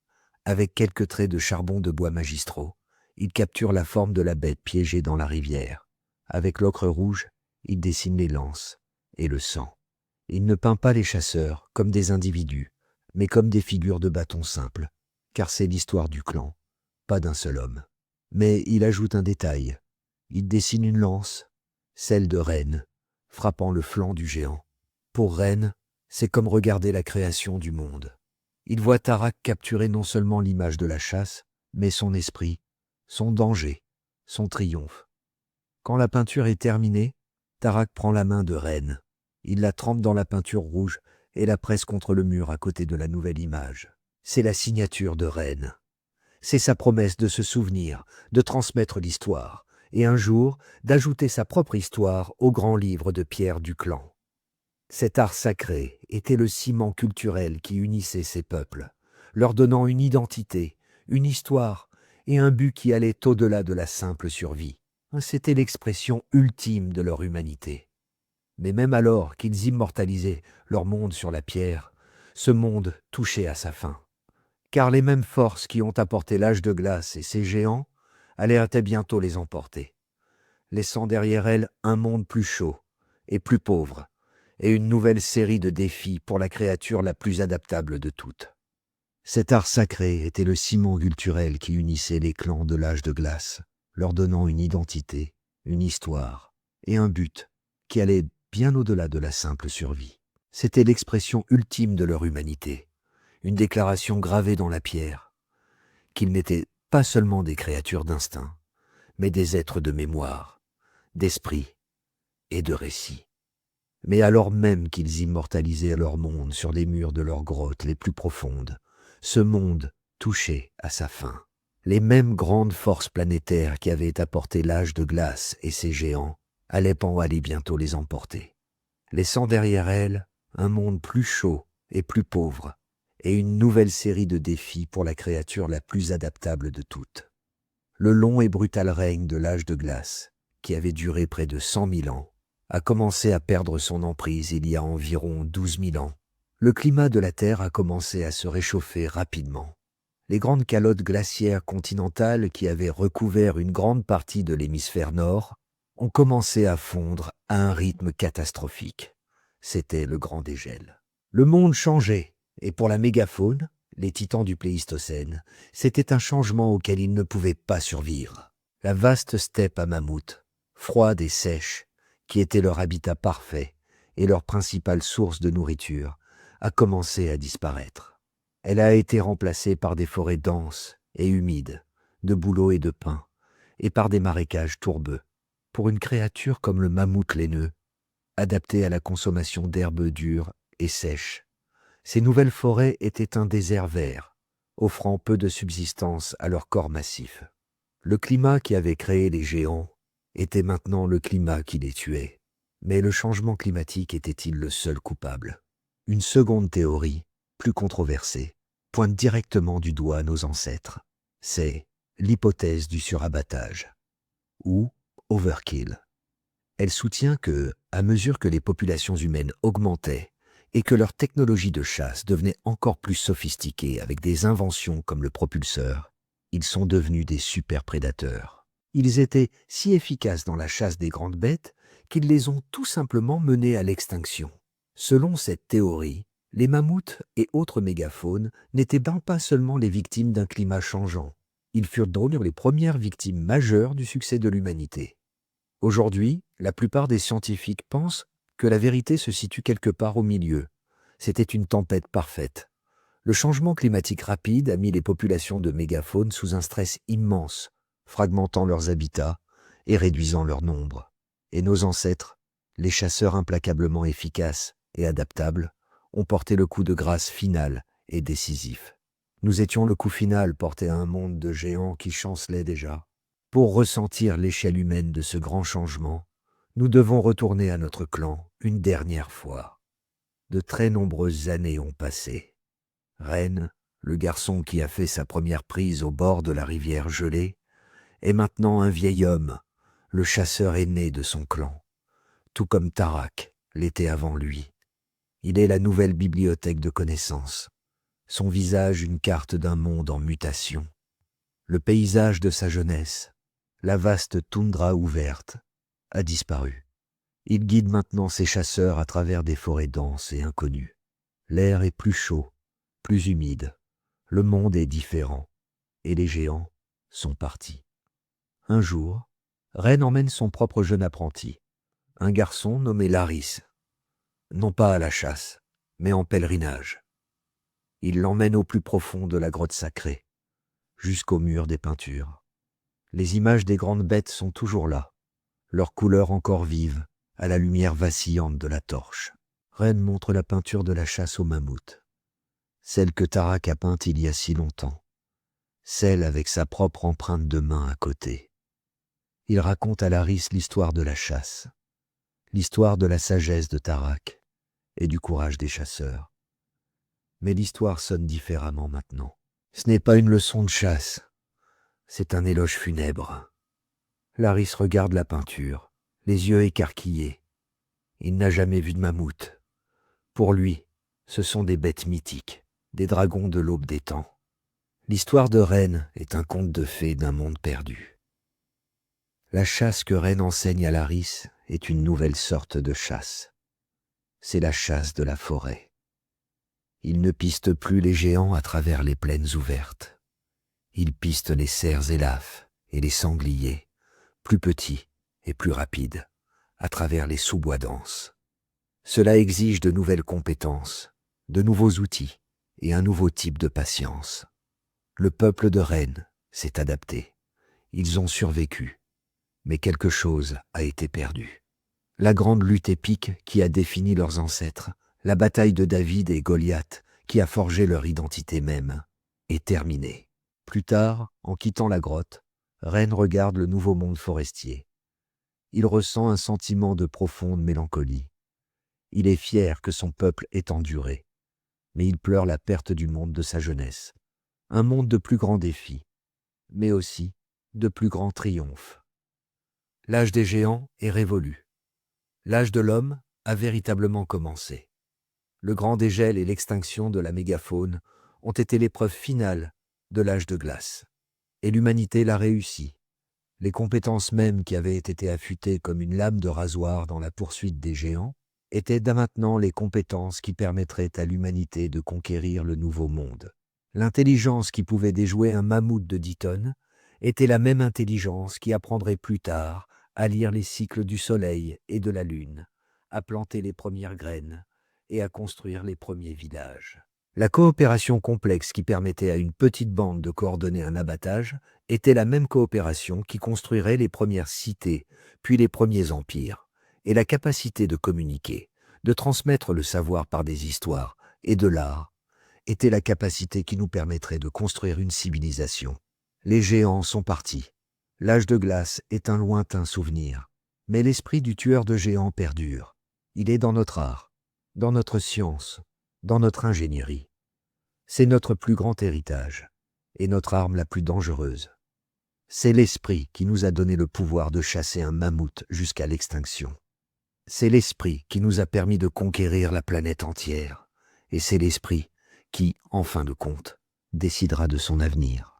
Speaker 1: Avec quelques traits de charbon de bois magistraux, il capture la forme de la bête piégée dans la rivière. Avec l'ocre rouge, il dessine les lances et le sang. Il ne peint pas les chasseurs comme des individus, mais comme des figures de bâtons simples, car c'est l'histoire du clan, pas d'un seul homme. Mais il ajoute un détail. Il dessine une lance, celle de Ren, frappant le flanc du géant. Pour Ren, c'est comme regarder la création du monde. Il voit Tarak capturer non seulement l'image de la chasse, mais son esprit, son danger, son triomphe. Quand la peinture est terminée, Tarak prend la main de Ren. Il la trempe dans la peinture rouge et la presse contre le mur à côté de la nouvelle image. C'est la signature de Ren. C'est sa promesse de se souvenir, de transmettre l'histoire, et un jour d'ajouter sa propre histoire au grand livre de pierre du clan. Cet art sacré était le ciment culturel qui unissait ces peuples, leur donnant une identité, une histoire et un but qui allait au-delà de la simple survie. C'était l'expression ultime de leur humanité. Mais même alors qu'ils immortalisaient leur monde sur la pierre, ce monde touchait à sa fin. Car les mêmes forces qui ont apporté l'âge de glace et ses géants allaient bientôt les emporter, laissant derrière elles un monde plus chaud et plus pauvre, et une nouvelle série de défis pour la créature la plus adaptable de toutes. Cet art sacré était le ciment culturel qui unissait les clans de l'âge de glace, leur donnant une identité, une histoire et un but qui allait bien au-delà de la simple survie. C'était l'expression ultime de leur humanité, une déclaration gravée dans la pierre, qu'ils n'étaient pas seulement des créatures d'instinct, mais des êtres de mémoire, d'esprit et de récit. Mais alors même qu'ils immortalisaient leur monde sur les murs de leurs grottes les plus profondes, ce monde touchait à sa fin. Les mêmes grandes forces planétaires qui avaient apporté l'âge de glace et ses géants allaient bientôt les emporter, laissant derrière elles un monde plus chaud et plus pauvre, et une nouvelle série de défis pour la créature la plus adaptable de toutes. Le long et brutal règne de l'âge de glace, qui avait duré près de 100 000 ans, a commencé à perdre son emprise il y a environ 12 000 ans. Le climat de la Terre a commencé à se réchauffer rapidement. Les grandes calottes glaciaires continentales qui avaient recouvert une grande partie de l'hémisphère nord ont commencé à fondre à un rythme catastrophique. C'était le grand dégel. Le monde changeait, et pour la mégafaune, les titans du Pléistocène, c'était un changement auquel ils ne pouvaient pas survivre. La vaste steppe à mammouth, froide et sèche, qui était leur habitat parfait et leur principale source de nourriture, a commencé à disparaître. Elle a été remplacée par des forêts denses et humides, de bouleaux et de pins, et par des marécages tourbeux. Pour une créature comme le mammouth laineux, adaptée à la consommation d'herbes dures et sèches, ces nouvelles forêts étaient un désert vert, offrant peu de subsistance à leur corps massif. Le climat qui avait créé les géants était maintenant le climat qui les tuait. Mais le changement climatique était-il le seul coupable? Une seconde théorie, plus controversée, pointe directement du doigt nos ancêtres. C'est l'hypothèse du surabattage, ou overkill. Elle soutient que, à mesure que les populations humaines augmentaient et que leur technologie de chasse devenait encore plus sophistiquée avec des inventions comme le propulseur, ils sont devenus des super-prédateurs. Ils étaient si efficaces dans la chasse des grandes bêtes qu'ils les ont tout simplement menés à l'extinction. Selon cette théorie, les mammouths et autres mégafaunes n'étaient pas seulement les victimes d'un climat changeant, ils furent donc les premières victimes majeures du succès de l'humanité. Aujourd'hui, la plupart des scientifiques pensent que la vérité se situe quelque part au milieu. C'était une tempête parfaite. Le changement climatique rapide a mis les populations de mégafaunes sous un stress immense, fragmentant leurs habitats et réduisant leur nombre. Et nos ancêtres, les chasseurs implacablement efficaces et adaptables, ont porté le coup de grâce final et décisif. Nous étions le coup final porté à un monde de géants qui chancelait déjà. Pour ressentir l'échelle humaine de ce grand changement, nous devons retourner à notre clan une dernière fois. De très nombreuses années ont passé. Ren, le garçon qui a fait sa première prise au bord de la rivière gelée, est maintenant un vieil homme, le chasseur aîné de son clan, tout comme Tarak l'était avant lui. Il est la nouvelle bibliothèque de connaissances, son visage une carte d'un monde en mutation. Le paysage de sa jeunesse, la vaste toundra ouverte, a disparu. Il guide maintenant ses chasseurs à travers des forêts denses et inconnues. L'air est plus chaud, plus humide, le monde est différent, et les géants sont partis. Un jour, Ren emmène son propre jeune apprenti, un garçon nommé Laris, non pas à la chasse, mais en pèlerinage. Il l'emmène au plus profond de la grotte sacrée, jusqu'au mur des peintures. Les images des grandes bêtes sont toujours là, leurs couleurs encore vives, à la lumière vacillante de la torche. Ren montre la peinture de la chasse au mammouth, celle que Tarak a peinte il y a si longtemps, celle avec sa propre empreinte de main à côté. Il raconte à Laris l'histoire de la chasse, l'histoire de la sagesse de Tarak et du courage des chasseurs. Mais l'histoire sonne différemment maintenant. Ce n'est pas une leçon de chasse, c'est un éloge funèbre. Laris regarde la peinture, les yeux écarquillés. Il n'a jamais vu de mammouth. Pour lui, ce sont des bêtes mythiques, des dragons de l'aube des temps. L'histoire de Ren est un conte de fées d'un monde perdu. La chasse que Ren enseigne à Laris est une nouvelle sorte de chasse. C'est la chasse de la forêt. Il ne piste plus les géants à travers les plaines ouvertes. Il piste les cerfs élaphes et les sangliers, plus petits et plus rapides, à travers les sous-bois denses. Cela exige de nouvelles compétences, de nouveaux outils et un nouveau type de patience. Le peuple de Rennes s'est adapté. Ils ont survécu, mais quelque chose a été perdu. La grande lutte épique qui a défini leurs ancêtres, la bataille de David et Goliath qui a forgé leur identité même, est terminée. Plus tard, en quittant la grotte, Rennes regarde le nouveau monde forestier. Il ressent un sentiment de profonde mélancolie. Il est fier que son peuple ait enduré, mais il pleure la perte du monde de sa jeunesse. Un monde de plus grands défis, mais aussi de plus grands triomphes. L'âge des géants est révolu. L'âge de l'homme a véritablement commencé. Le grand dégel et l'extinction de la mégafaune ont été l'épreuve finale de l'âge de glace. Et l'humanité l'a réussi. Les compétences mêmes qui avaient été affûtées comme une lame de rasoir dans la poursuite des géants étaient dès maintenant les compétences qui permettraient à l'humanité de conquérir le nouveau monde. L'intelligence qui pouvait déjouer un mammouth de 10 tonnes était la même intelligence qui apprendrait plus tard à lire les cycles du soleil et de la lune, à planter les premières graines et à construire les premiers villages. La coopération complexe qui permettait à une petite bande de coordonner un abattage était la même coopération qui construirait les premières cités, puis les premiers empires, et la capacité de communiquer, de transmettre le savoir par des histoires et de l'art, était la capacité qui nous permettrait de construire une civilisation. Les géants sont partis. L'âge de glace est un lointain souvenir, mais l'esprit du tueur de géants perdure. Il est dans notre art, dans notre science, dans notre ingénierie. C'est notre plus grand héritage et notre arme la plus dangereuse. C'est l'esprit qui nous a donné le pouvoir de chasser un mammouth jusqu'à l'extinction. C'est l'esprit qui nous a permis de conquérir la planète entière. Et c'est l'esprit qui, en fin de compte, décidera de son avenir.